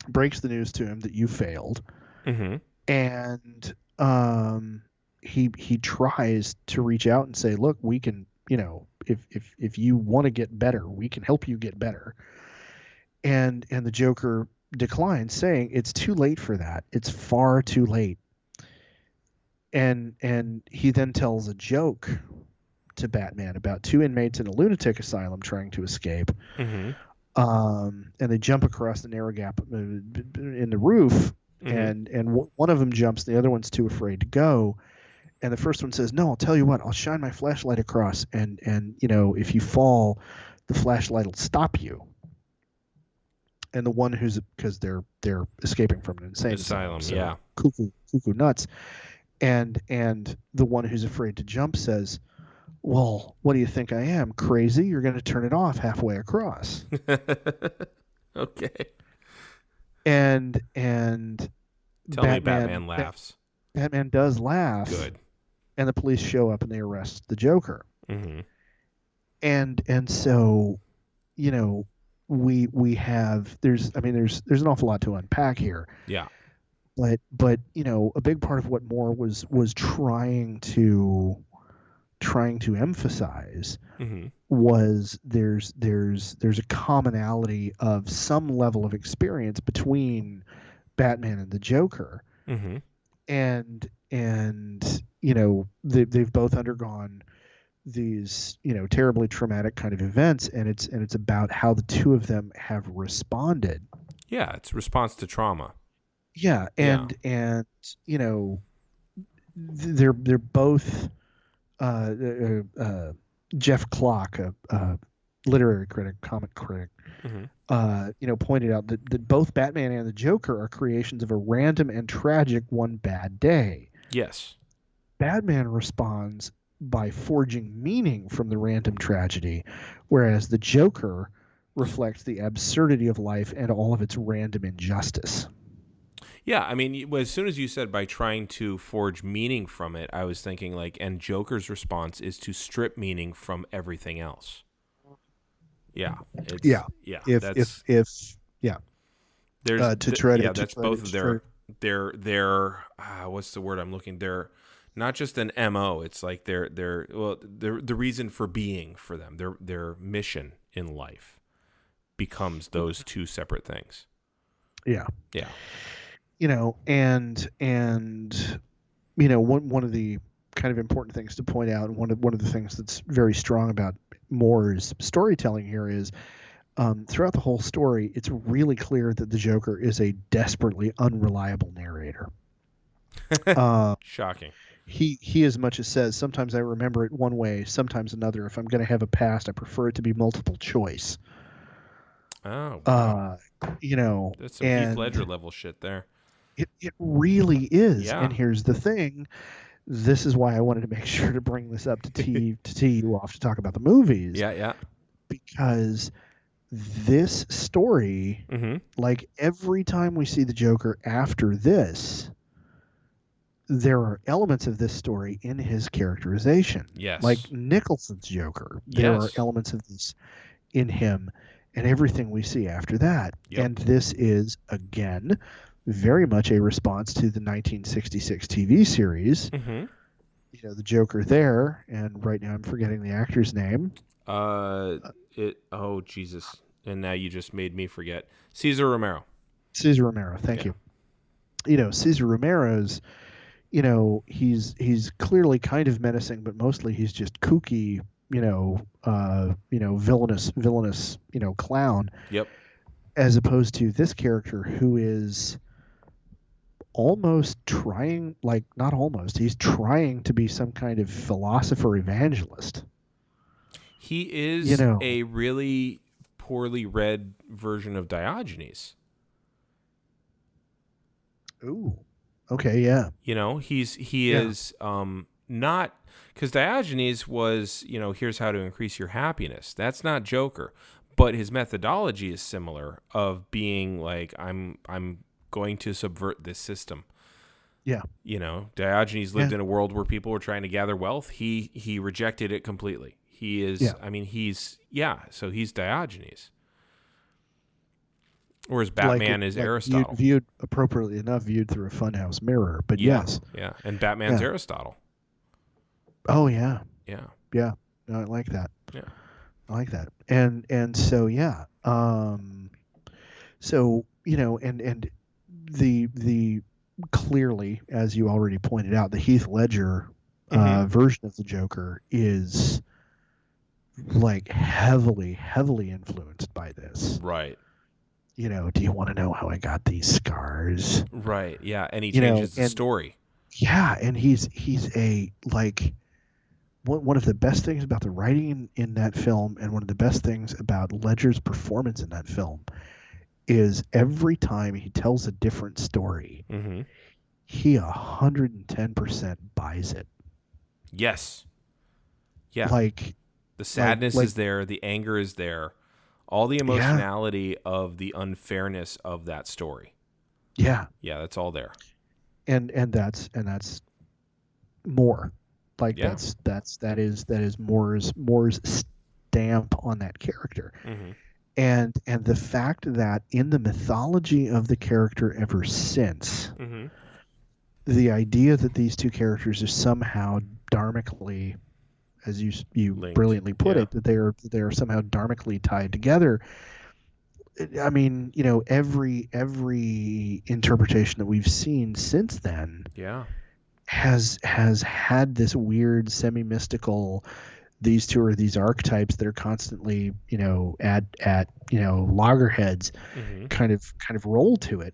breaks the news to him that you failed, and he tries to reach out and say, look, we can, if you want to get better, we can help you get better. And the Joker declines, saying it's too late for that. It's far too late. And he then tells a joke to Batman about two inmates in a lunatic asylum trying to escape. And they jump across the narrow gap in the roof, and one of them jumps, the other one's too afraid to go. And the first one says, no, I'll tell you what, I'll shine my flashlight across, and if you fall, the flashlight will stop you. And the one because they're escaping from an insane asylum, so cuckoo nuts. And the one who's afraid to jump says, well, what do you think I am, crazy? You're going to turn it off halfway across. Okay. And tell me Batman laughs. Batman does laugh. Good. And the police show up and they arrest the Joker. And so, we have there's an awful lot to unpack here. Yeah. But a big part of what Moore was trying to emphasize was there's a commonality of some level of experience between Batman and the Joker. And they've both undergone these terribly traumatic kind of events, and it's about how the two of them have responded. Yeah, it's response to trauma. Yeah, and they're both Jeff Clock, a literary critic, comic critic, pointed out that both Batman and the Joker are creations of a random and tragic one bad day. Yes. Batman responds by forging meaning from the random tragedy, whereas the Joker reflects the absurdity of life and all of its random injustice. Yeah, I mean, as soon as you said by trying to forge meaning from it, I was thinking and Joker's response is to strip meaning from everything else. Yeah. Yeah. If that's both of their what's the word I'm looking? They're not just an MO. It's like they're the reason for being for them. Their mission in life becomes those two separate things. Yeah. Yeah. And one of the kind of important things to point out, and one of the things that's very strong about Moore's storytelling here is throughout the whole story, it's really clear that the Joker is a desperately unreliable narrator. Shocking. He as much as says, sometimes I remember it one way, sometimes another. If I'm going to have a past, I prefer it to be multiple choice. Oh, wow. That's some Heath Ledger level shit there. It really is. Yeah. And here's the thing. This is why I wanted to make sure to bring this up to tee you off to talk about the movies. Yeah. Because this story, like every time we see the Joker after this, there are elements of this story in his characterization. Yes. Like Nicholson's Joker. There are elements of this in him and everything we see after that. Yep. And this is, again, very much a response to the 1966 TV series. The Joker there, and right now I'm forgetting the actor's name. Oh Jesus! And now you just made me forget. Cesar Romero. Cesar Romero, thank you. Cesar Romero's, he's clearly kind of menacing, but mostly he's just kooky, villainous, clown. Yep. As opposed to this character who is almost trying, he's trying to be some kind of philosopher evangelist. He is a really poorly read version of Diogenes. Ooh. Okay, yeah. He is not because Diogenes was, here's how to increase your happiness. That's not Joker, but his methodology is similar of being like, I'm going to subvert this system. Yeah. Diogenes lived in a world where people were trying to gather wealth. He rejected it completely. He is, so he's Diogenes. Whereas Batman is Aristotle. Viewed appropriately enough, viewed through a funhouse mirror, but yes. Yeah, and Batman's Aristotle. Oh, yeah. Yeah. Yeah. No, I like that. Yeah. I like that. And so, yeah. So, and the clearly, as you already pointed out, the Heath Ledger version of the Joker is like heavily influenced by this. Right. Do you want to know how I got these scars? Right. Yeah. And he changes the story. Yeah. And he's a like one of the best things about the writing in that film, and one of the best things about Ledger's performance in that film, is every time he tells a different story, he 110% buys it. Yes. Yeah. Like the sadness is there, the anger is there, all the emotionality of the unfairness of that story. Yeah. Yeah, that's all there. And that's more. Like that is Moore's stamp on that character. And the fact that in the mythology of the character ever since, the idea that these two characters are somehow dharmically, as you linked. Brilliantly put it, that they are somehow dharmically tied together. I mean, every interpretation that we've seen since then, has had this weird semi-mystical. These two are these archetypes that are constantly, at loggerheads, kind of roll to it.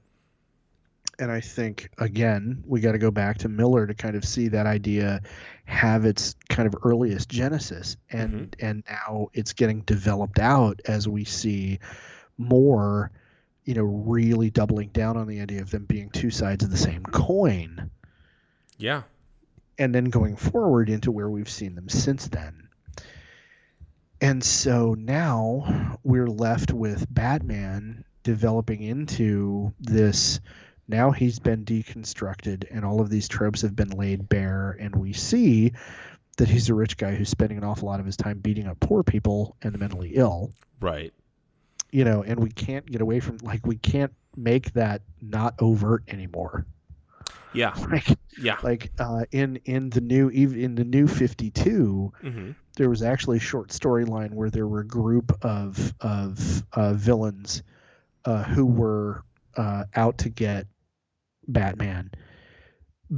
And I think, again, we got to go back to Miller to kind of see that idea have its kind of earliest genesis, and now it's getting developed out as we see more, really doubling down on the idea of them being two sides of the same coin. Yeah. And then going forward into where we've seen them since then. And so now we're left with Batman developing into this. Now he's been deconstructed and all of these tropes have been laid bare, and we see that he's a rich guy who's spending an awful lot of his time beating up poor people and the mentally ill. Right. And we can't get away from, we can't make that not overt anymore. Yeah. In the new 52, there was actually a short storyline where there were a group of villains who were out to get Batman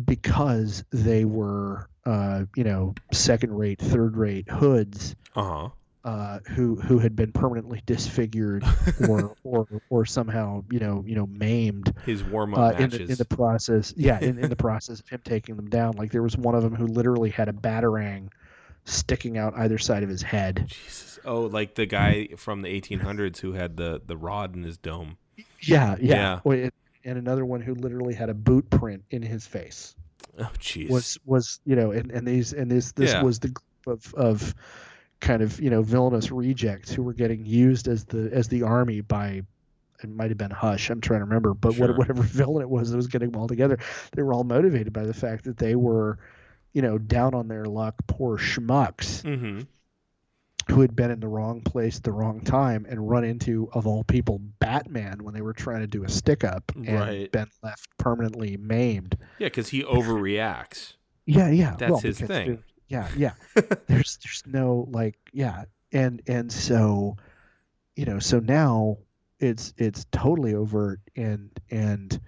because they were second-rate, third-rate hoods who had been permanently disfigured or somehow maimed. His warm-up matches in the process. Yeah, in the process of him taking them down. Like there was one of them who literally had a batarang sticking out either side of his head. Jesus. Oh, like the guy from the 1800s who had the rod in his dome. Yeah. And another one who literally had a boot print in his face. Oh, jeez. Was this was the group of kind of villainous rejects who were getting used as the army by, it might have been Hush, I'm trying to remember, but whatever villain it was that was getting them all together, they were all motivated by the fact that they were down on their luck, poor schmucks who had been in the wrong place at the wrong time and run into, of all people, Batman when they were trying to do a stick-up and been left permanently maimed. Yeah, because he overreacts. Yeah. That's his thing. Yeah. There's no and so so now it's totally overt and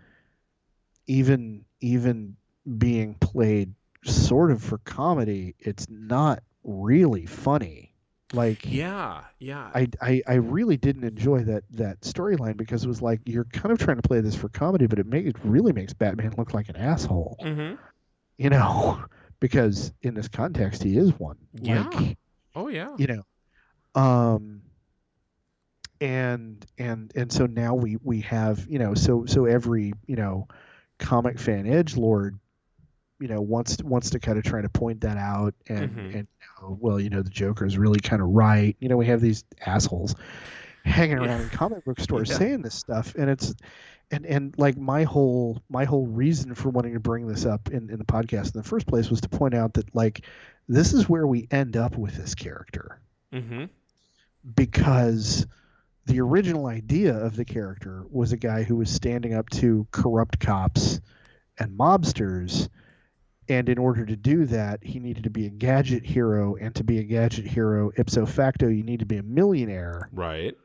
even being played sort of for comedy, it's not really funny. I really didn't enjoy that storyline because it was like you're kind of trying to play this for comedy, but it really makes Batman look like an asshole. Because in this context he is one. Yeah. Oh yeah. And so now we have so every comic fan edgelord wants to kind of try to point that out, and Mm-hmm. and well, the Joker is really kind of right. We have these assholes hanging Yeah. around in comic book stores Yeah. saying this stuff, and it's and like my whole reason for wanting to bring this up in the podcast in the first place was to point out that like this is where we end up with this character, Mm-hmm. because the original idea of the character was a guy who was standing up to corrupt cops and mobsters, and in order to do that he needed to be a gadget hero, and to be a gadget hero ipso facto you need to be a millionaire. Right.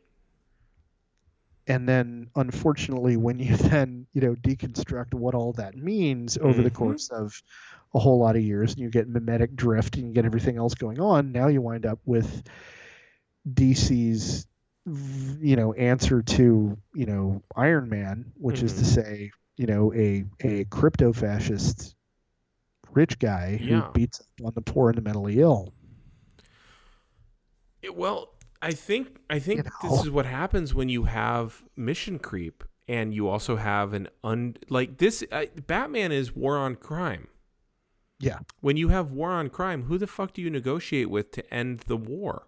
And then unfortunately when you then deconstruct what all that means over the course of a whole lot of years, and you get mimetic drift and you get everything else going on, now you wind up with DC's answer to Iron Man, which is to say a crypto fascist rich guy who Yeah. beats up on the poor and the mentally ill. Well, I think this is what happens when you have mission creep, and you also have Batman is war on crime. Yeah. When you have war on crime, who the fuck do you negotiate with to end the war?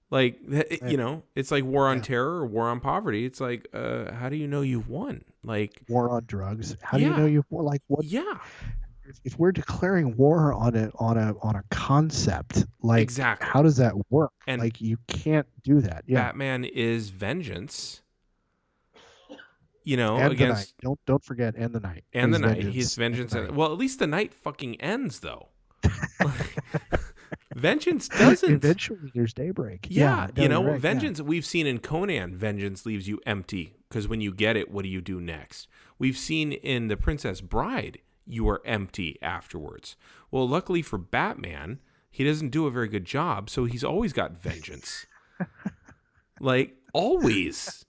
Like, it's like war on terror or war on poverty. It's like, how do you know you've won? Like, war on drugs. How do you know you've won? Like, what? Yeah. If we're declaring war on a concept, like, Exactly. how does that work? And like, you can't do that. Yeah. Batman is vengeance. And against the night. Don't forget, and the night. And He's the night. vengeance. He's vengeance. And the night. Well, at least the night fucking ends, though. Vengeance doesn't. Eventually, there's daybreak. Yeah, right, vengeance. Yeah. We've seen in Conan, vengeance leaves you empty, because when you get it, what do you do next? We've seen in The Princess Bride, you are empty afterwards. Well, luckily for Batman, he doesn't do a very good job, so he's always got vengeance. Like, always.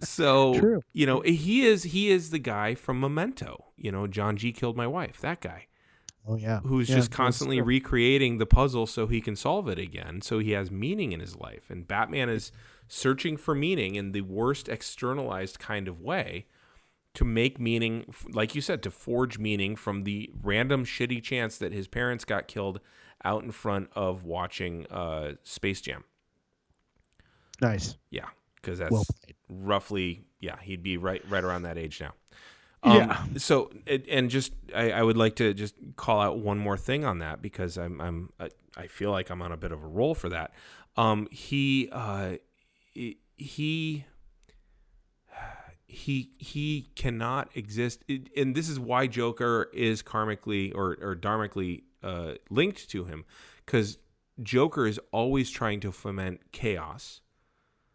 So, True. he is the guy from Memento. John G. killed my wife. That guy. Oh, yeah. Who's just constantly recreating the puzzle so he can solve it again, so he has meaning in his life. And Batman is searching for meaning in the worst externalized kind of way to make meaning, like you said, to forge meaning from the random shitty chance that his parents got killed out in front of watching Space Jam. Nice. Yeah, because that's roughly, he'd be right around that age now. So, and just I would like to just call out one more thing on that, because I feel like I'm on a bit of a roll for that. He cannot exist, and this is why Joker is karmically or dharmically linked to him, because Joker is always trying to foment chaos.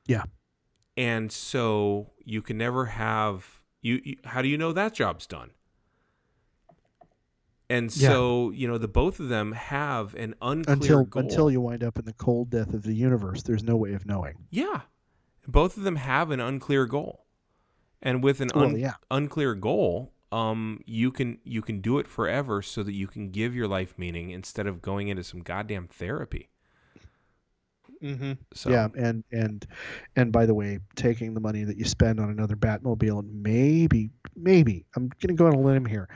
Yeah, and so you can never have. You how do you know that job's done? And so, the both of them have an unclear goal. Until you wind up in the cold death of the universe, there's no way of knowing. Yeah. Both of them have an unclear goal. And with an unclear goal, you can do it forever so that you can give your life meaning instead of going into some goddamn therapy. Mm-hmm. So. Yeah, and by the way, taking the money that you spend on another Batmobile, and maybe I'm gonna go on a limb here.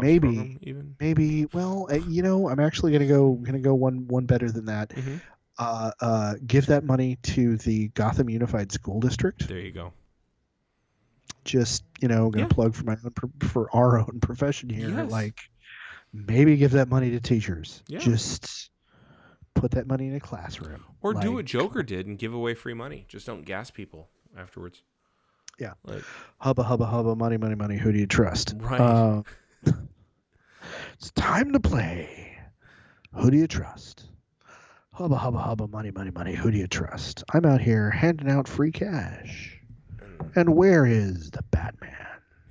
Maybe. Well, I'm actually gonna go one better than that. Mm-hmm. Give that money to the Gotham Unified School District. There you go. Just gonna plug for our own profession here. Yes. Like, maybe give that money to teachers. Yeah. Just put that money in a classroom. Or do what Joker did and give away free money. Just don't gas people afterwards. Yeah. Like, hubba, money, who do you trust? Right. It's time to play. Who do you trust? Hubba, money, who do you trust? I'm out here handing out free cash. And where is the Batman?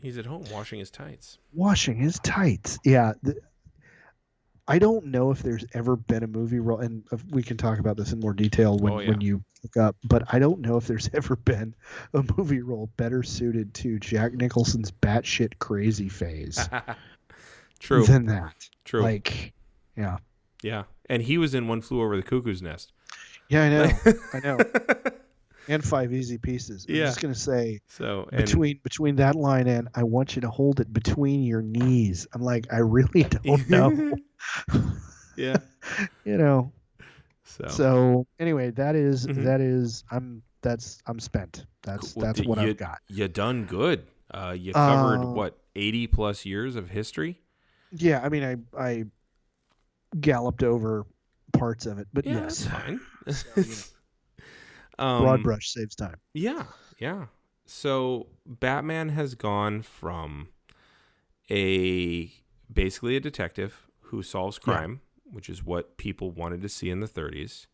He's at home washing his tights. Yeah. I don't know if there's ever been a movie role, and we can talk about this in more detail when you look up, but I don't know if there's ever been a movie role better suited to Jack Nicholson's batshit crazy phase. True. Than that. True. Like, yeah. Yeah. And he was in One Flew Over the Cuckoo's Nest. Yeah, I know. and 5 Easy Pieces. I'm Yeah. just gonna say, So between that line and I want you to hold it between your knees. I'm like, I really don't know. Yeah. You know. So So anyway, Mhm. I'm spent. That's Well, what I've got. you done good. You covered Uh, what 80 plus years of history. yeah, I mean, I galloped over parts of it, but Yeah, that's yes. fine. So, broad um, brush saves time. yeah, yeah. So Batman has gone from a basically a detective who solves Yeah. crime, which is what people wanted to see in the 30s,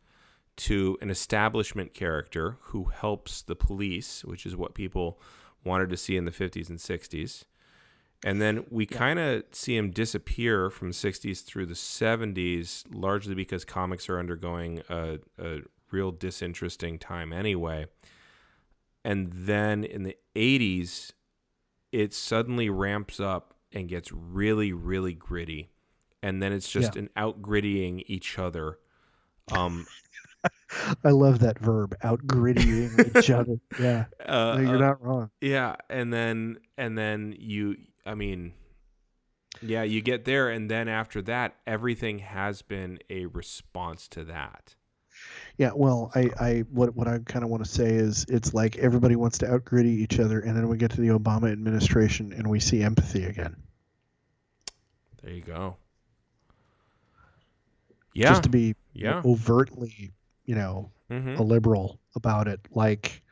to an establishment character who helps the police, which is what people wanted to see in the 50s and 60s. And then we kind of see him disappear from the 60s through the 70s, largely because comics are undergoing a real disinteresting time anyway. And then in the 80s, it suddenly ramps up and gets really, really gritty. And then it's just an out-grittying each other. I love that verb, out grittying each other. Yeah. No, you're not wrong. Yeah, and then you get there, and then after that, everything has been a response to that. Yeah, well, what I kind of want to say is it's like everybody wants to out gritty each other, and then we get to the Obama administration and we see empathy again. There you go. Yeah. Just to be Yeah. overtly, a liberal about it, like,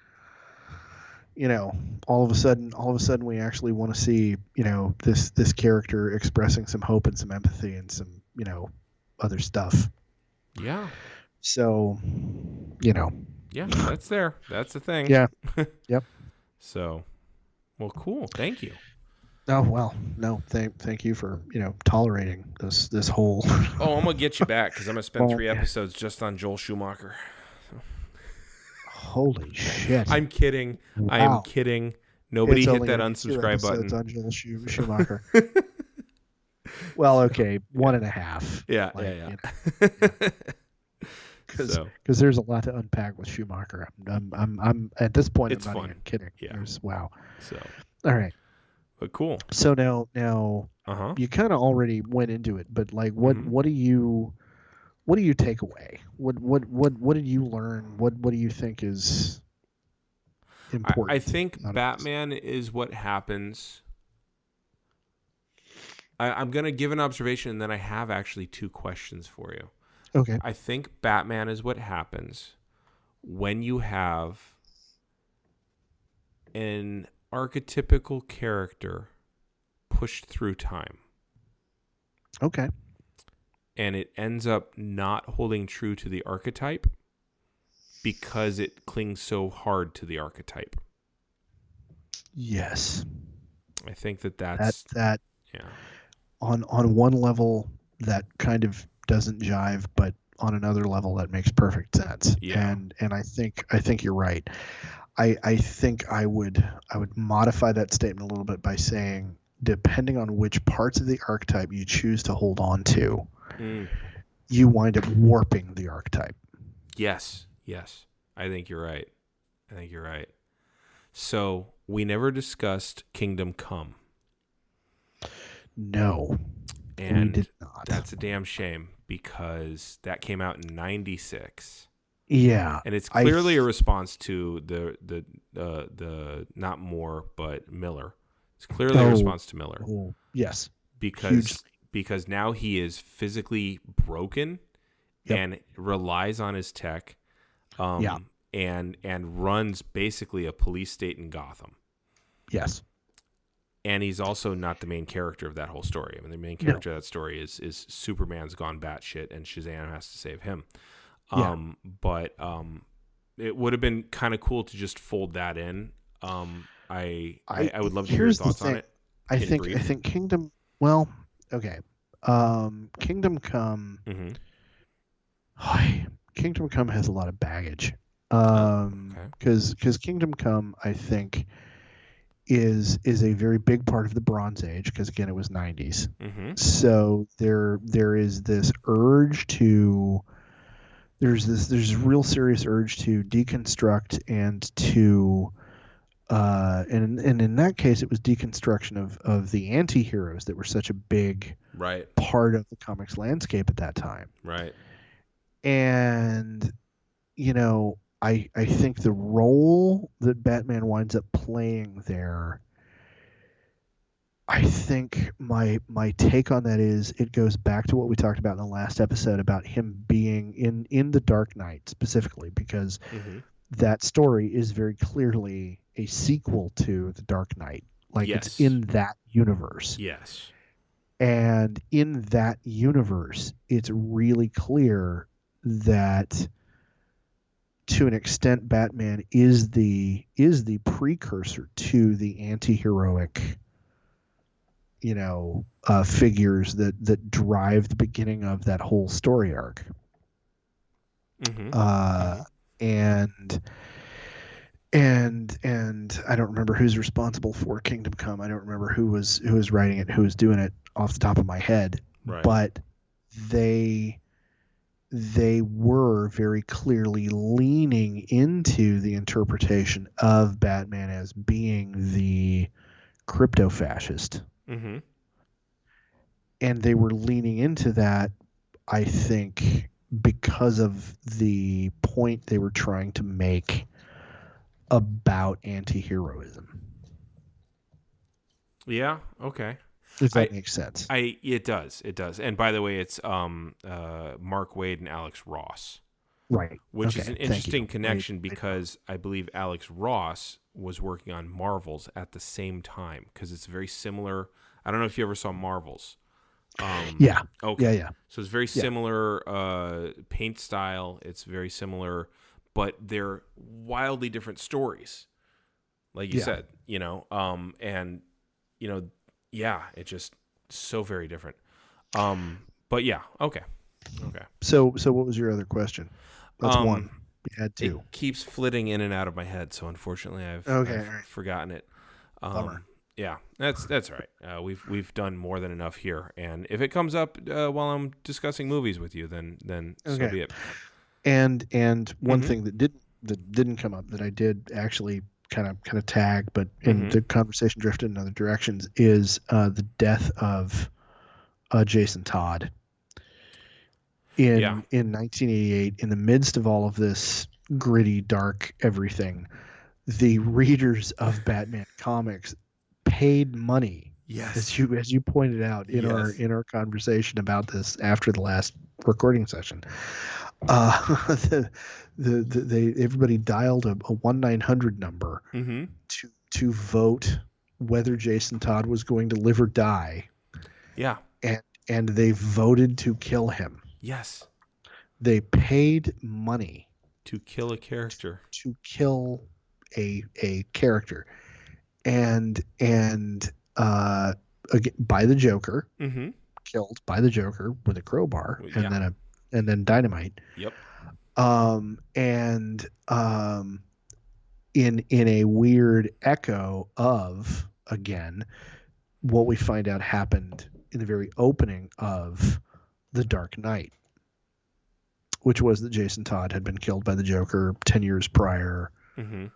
all of a sudden we actually want to see, this character expressing some hope and some empathy and some, other stuff. Yeah. So, Yeah, that's there. That's the thing. Yeah. Yep. So, well, cool. Thank you. Oh, well, no, thank you for, tolerating this whole. Oh, I'm going to get you back because I'm going to spend 3 yeah. episodes just on Joel Schumacher. Holy shit. I'm kidding. Wow. I am kidding. Nobody It's hit that only 2 unsubscribe button. episodes on Joel Schumacher. Well, okay, 1.5. Yeah, yeah. Because there's a lot to unpack with Schumacher. I'm at this point. It's I'm not fun. even kidding. Yeah. Wow. So. All right. But cool. So now, you kind of already went into it, but like, what do you take away? What did you learn? What do you think is important? I think Batman is what happens. I'm going to give an observation, and then I have actually 2 questions for you. Okay. I think Batman is what happens when you have an archetypical character pushed through time. Okay. And it ends up not holding true to the archetype because it clings so hard to the archetype. Yes. I think that's that. Yeah. On one level, that kind of doesn't jive, but on another level, that makes perfect sense. Yeah. And I think you're right. I think I would modify that statement a little bit by saying, depending on which parts of the archetype you choose to hold on to, you wind up warping the archetype. Yes. I think you're right. So we never discussed Kingdom Come. No, and we did not. That's a damn shame because that came out in '96. Yeah, and it's clearly a response to the not Moore but Miller. It's clearly a response to Miller. Oh, yes, because now he is physically broken and relies on his tech, and runs basically a police state in Gotham. Yes. And he's also not the main character of that whole story. I mean, the main character of that story is Superman's gone batshit, and Shazam has to save him. But it would have been kind of cool to just fold that in. I would love to hear your thoughts on it. I think Kingdom. Well, okay. Kingdom Come. Kingdom Come has a lot of baggage. Because Kingdom Come, I think, is a very big part of the Bronze Age, because again it was 90s. So there is this urge to there's real serious urge to deconstruct and to and in that case it was deconstruction of the anti-heroes that were such a big Right. part of the comics landscape at that time. Right. And I think the role that Batman winds up playing there, I think my take on that is it goes back to what we talked about in the last episode about him being in the Dark Knight specifically, because that story is very clearly a sequel to the Dark Knight. Like, yes. It's in that universe. Yes. And in that universe, it's really clear that to an extent Batman is the precursor to the anti-heroic figures that drive the beginning of that whole story arc. And I don't remember who's responsible for Kingdom Come. I don't remember who was writing it, who was doing it off the top of my head. Right. But they were very clearly leaning into the interpretation of Batman as being the crypto-fascist. And they were leaning into that, I think, because of the point they were trying to make about anti-heroism. Yeah. Okay. If that makes sense. It does. And by the way, it's Mark Waid and Alex Ross. Right. Which is an interesting connection because I believe Alex Ross was working on Marvels at the same time, because it's very similar. I don't know if you ever saw Marvels. Yeah. Okay. Yeah. So it's very similar paint style. It's very similar, but they're wildly different stories. Like you said, it's just so very different. But yeah, okay. So what was your other question? That's one. We had two. It keeps flitting in and out of my head, so unfortunately I've forgotten it. Bummer. Yeah, that's all right. We've done more than enough here, and if it comes up while I'm discussing movies with you, then so be it. And one thing that didn't come up that I did actually kind of tag, but in the conversation drifted in other directions, is the death of Jason Todd in 1988. In the midst of all of this gritty, dark everything, the readers of Batman comics paid money. Yes, as you pointed out in our conversation about this after the last recording session. Everybody dialed a 1-900 number to vote whether Jason Todd was going to live or die. Yeah. And they voted to kill him. Yes. They paid money to kill a character. To kill a character. And again, by the Joker. Killed by the Joker with a crowbar and then dynamite. Yep. In a weird echo of, again, what we find out happened in the very opening of The Dark Knight, which was that Jason Todd had been killed by the Joker 10 years prior. And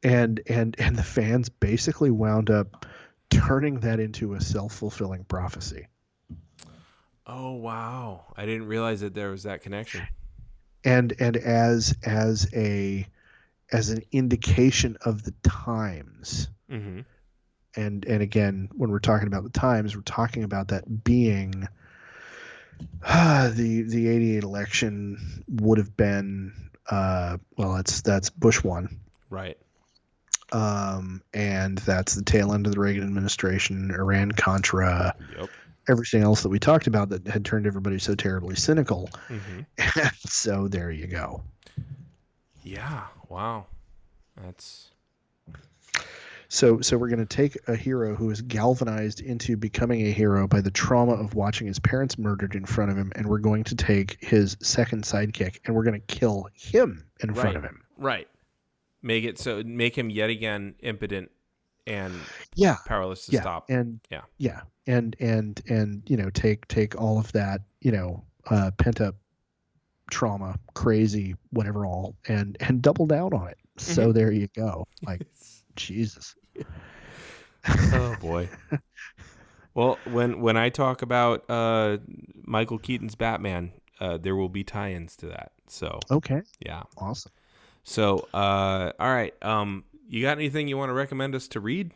the fans basically wound up turning that into a self-fulfilling prophecy. Oh wow! I didn't realize that there was that connection. And as an indication of the times. And again, when we're talking about the times, we're talking about that being the 88 election would have been that's Bush won. Right. And that's the tail end of the Reagan administration, Iran-Contra, yep. Everything else that we talked about that had turned everybody so terribly cynical. And so there you go. Yeah. Wow. That's... So we're going to take a hero who is galvanized into becoming a hero by the trauma of watching his parents murdered in front of him, and we're going to take his second sidekick, and we're going to kill him in front of him. Right. Make him yet again impotent and powerless to stop. And take all of that, pent up trauma, crazy, whatever all, and double down on it. So there you go. Like, Jesus. Oh boy. Well, when I talk about Michael Keaton's Batman, there will be tie-ins to that. So Okay. yeah, Awesome. So all right, you got anything you want to recommend us to read?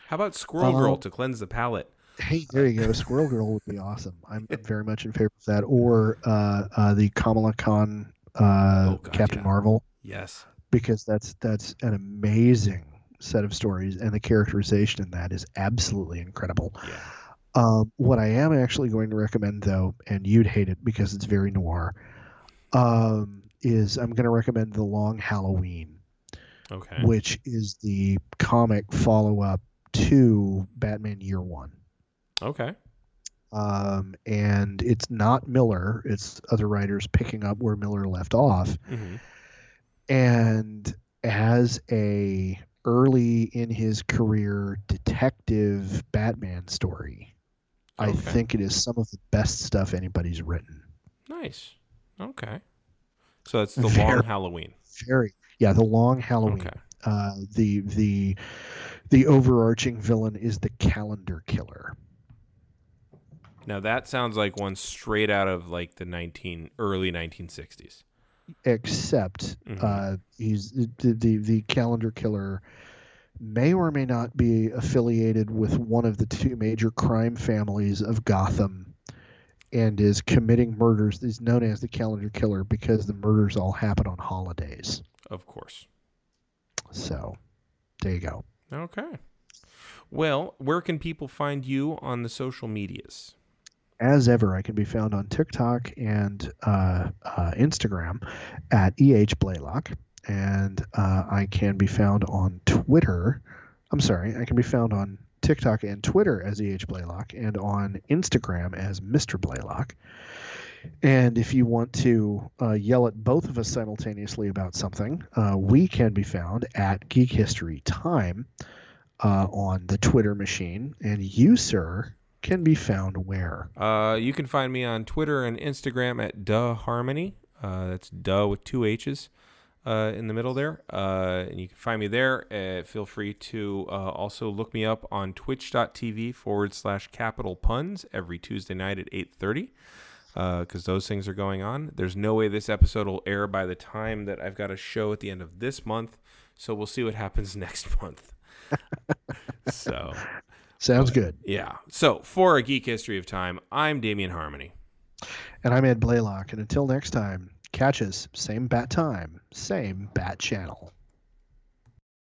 How about Squirrel Girl to cleanse the palate? Hey, there you go. Squirrel Girl would be awesome. I'm very much in favor of that. Or the Kamala Khan Captain Marvel. Yes. Because that's an amazing set of stories, and the characterization in that is absolutely incredible. Yeah. What I am actually going to recommend, though, and you'd hate it because it's very noir, is I'm going to recommend The Long Halloween, which is the comic follow-up to Batman Year One. Okay. And it's not Miller; it's other writers picking up where Miller left off. Mm-hmm. And as a early in his career detective Batman story, I think it is some of the best stuff anybody's written. Nice. Okay. So it's The Long Halloween. The Long Halloween. Okay. The overarching villain is the Calendar Killer. Now that sounds like one straight out of like the early 1960s. Except he's the Calendar Killer may or may not be affiliated with one of the two major crime families of Gotham, and is committing murders. He's known as the Calendar Killer because the murders all happen on holidays. Of course. So there you go. Okay. Well, where can people find you on the social medias? As ever, I can be found on TikTok and Instagram at Blaylock, and I can be found on Twitter. I can be found on TikTok and Twitter as Blaylock, and on Instagram as Mr. Blaylock. And if you want to yell at both of us simultaneously about something, we can be found at Geek History Time on the Twitter machine. And you, sir, can be found where? You can find me on Twitter and Instagram at DuhHarmony. That's Duh with two H's in the middle there. And you can find me there. Feel free to also look me up on twitch.tv/Capital Puns every Tuesday night at 8:30 because those things are going on. There's no way this episode will air by the time that I've got a show at the end of this month, so we'll see what happens next month. So... Sounds good. Yeah. So for A Geek History of Time, I'm Damian Harmony. And I'm Ed Blaylock. And until next time, catch us, same bat time, same bat channel.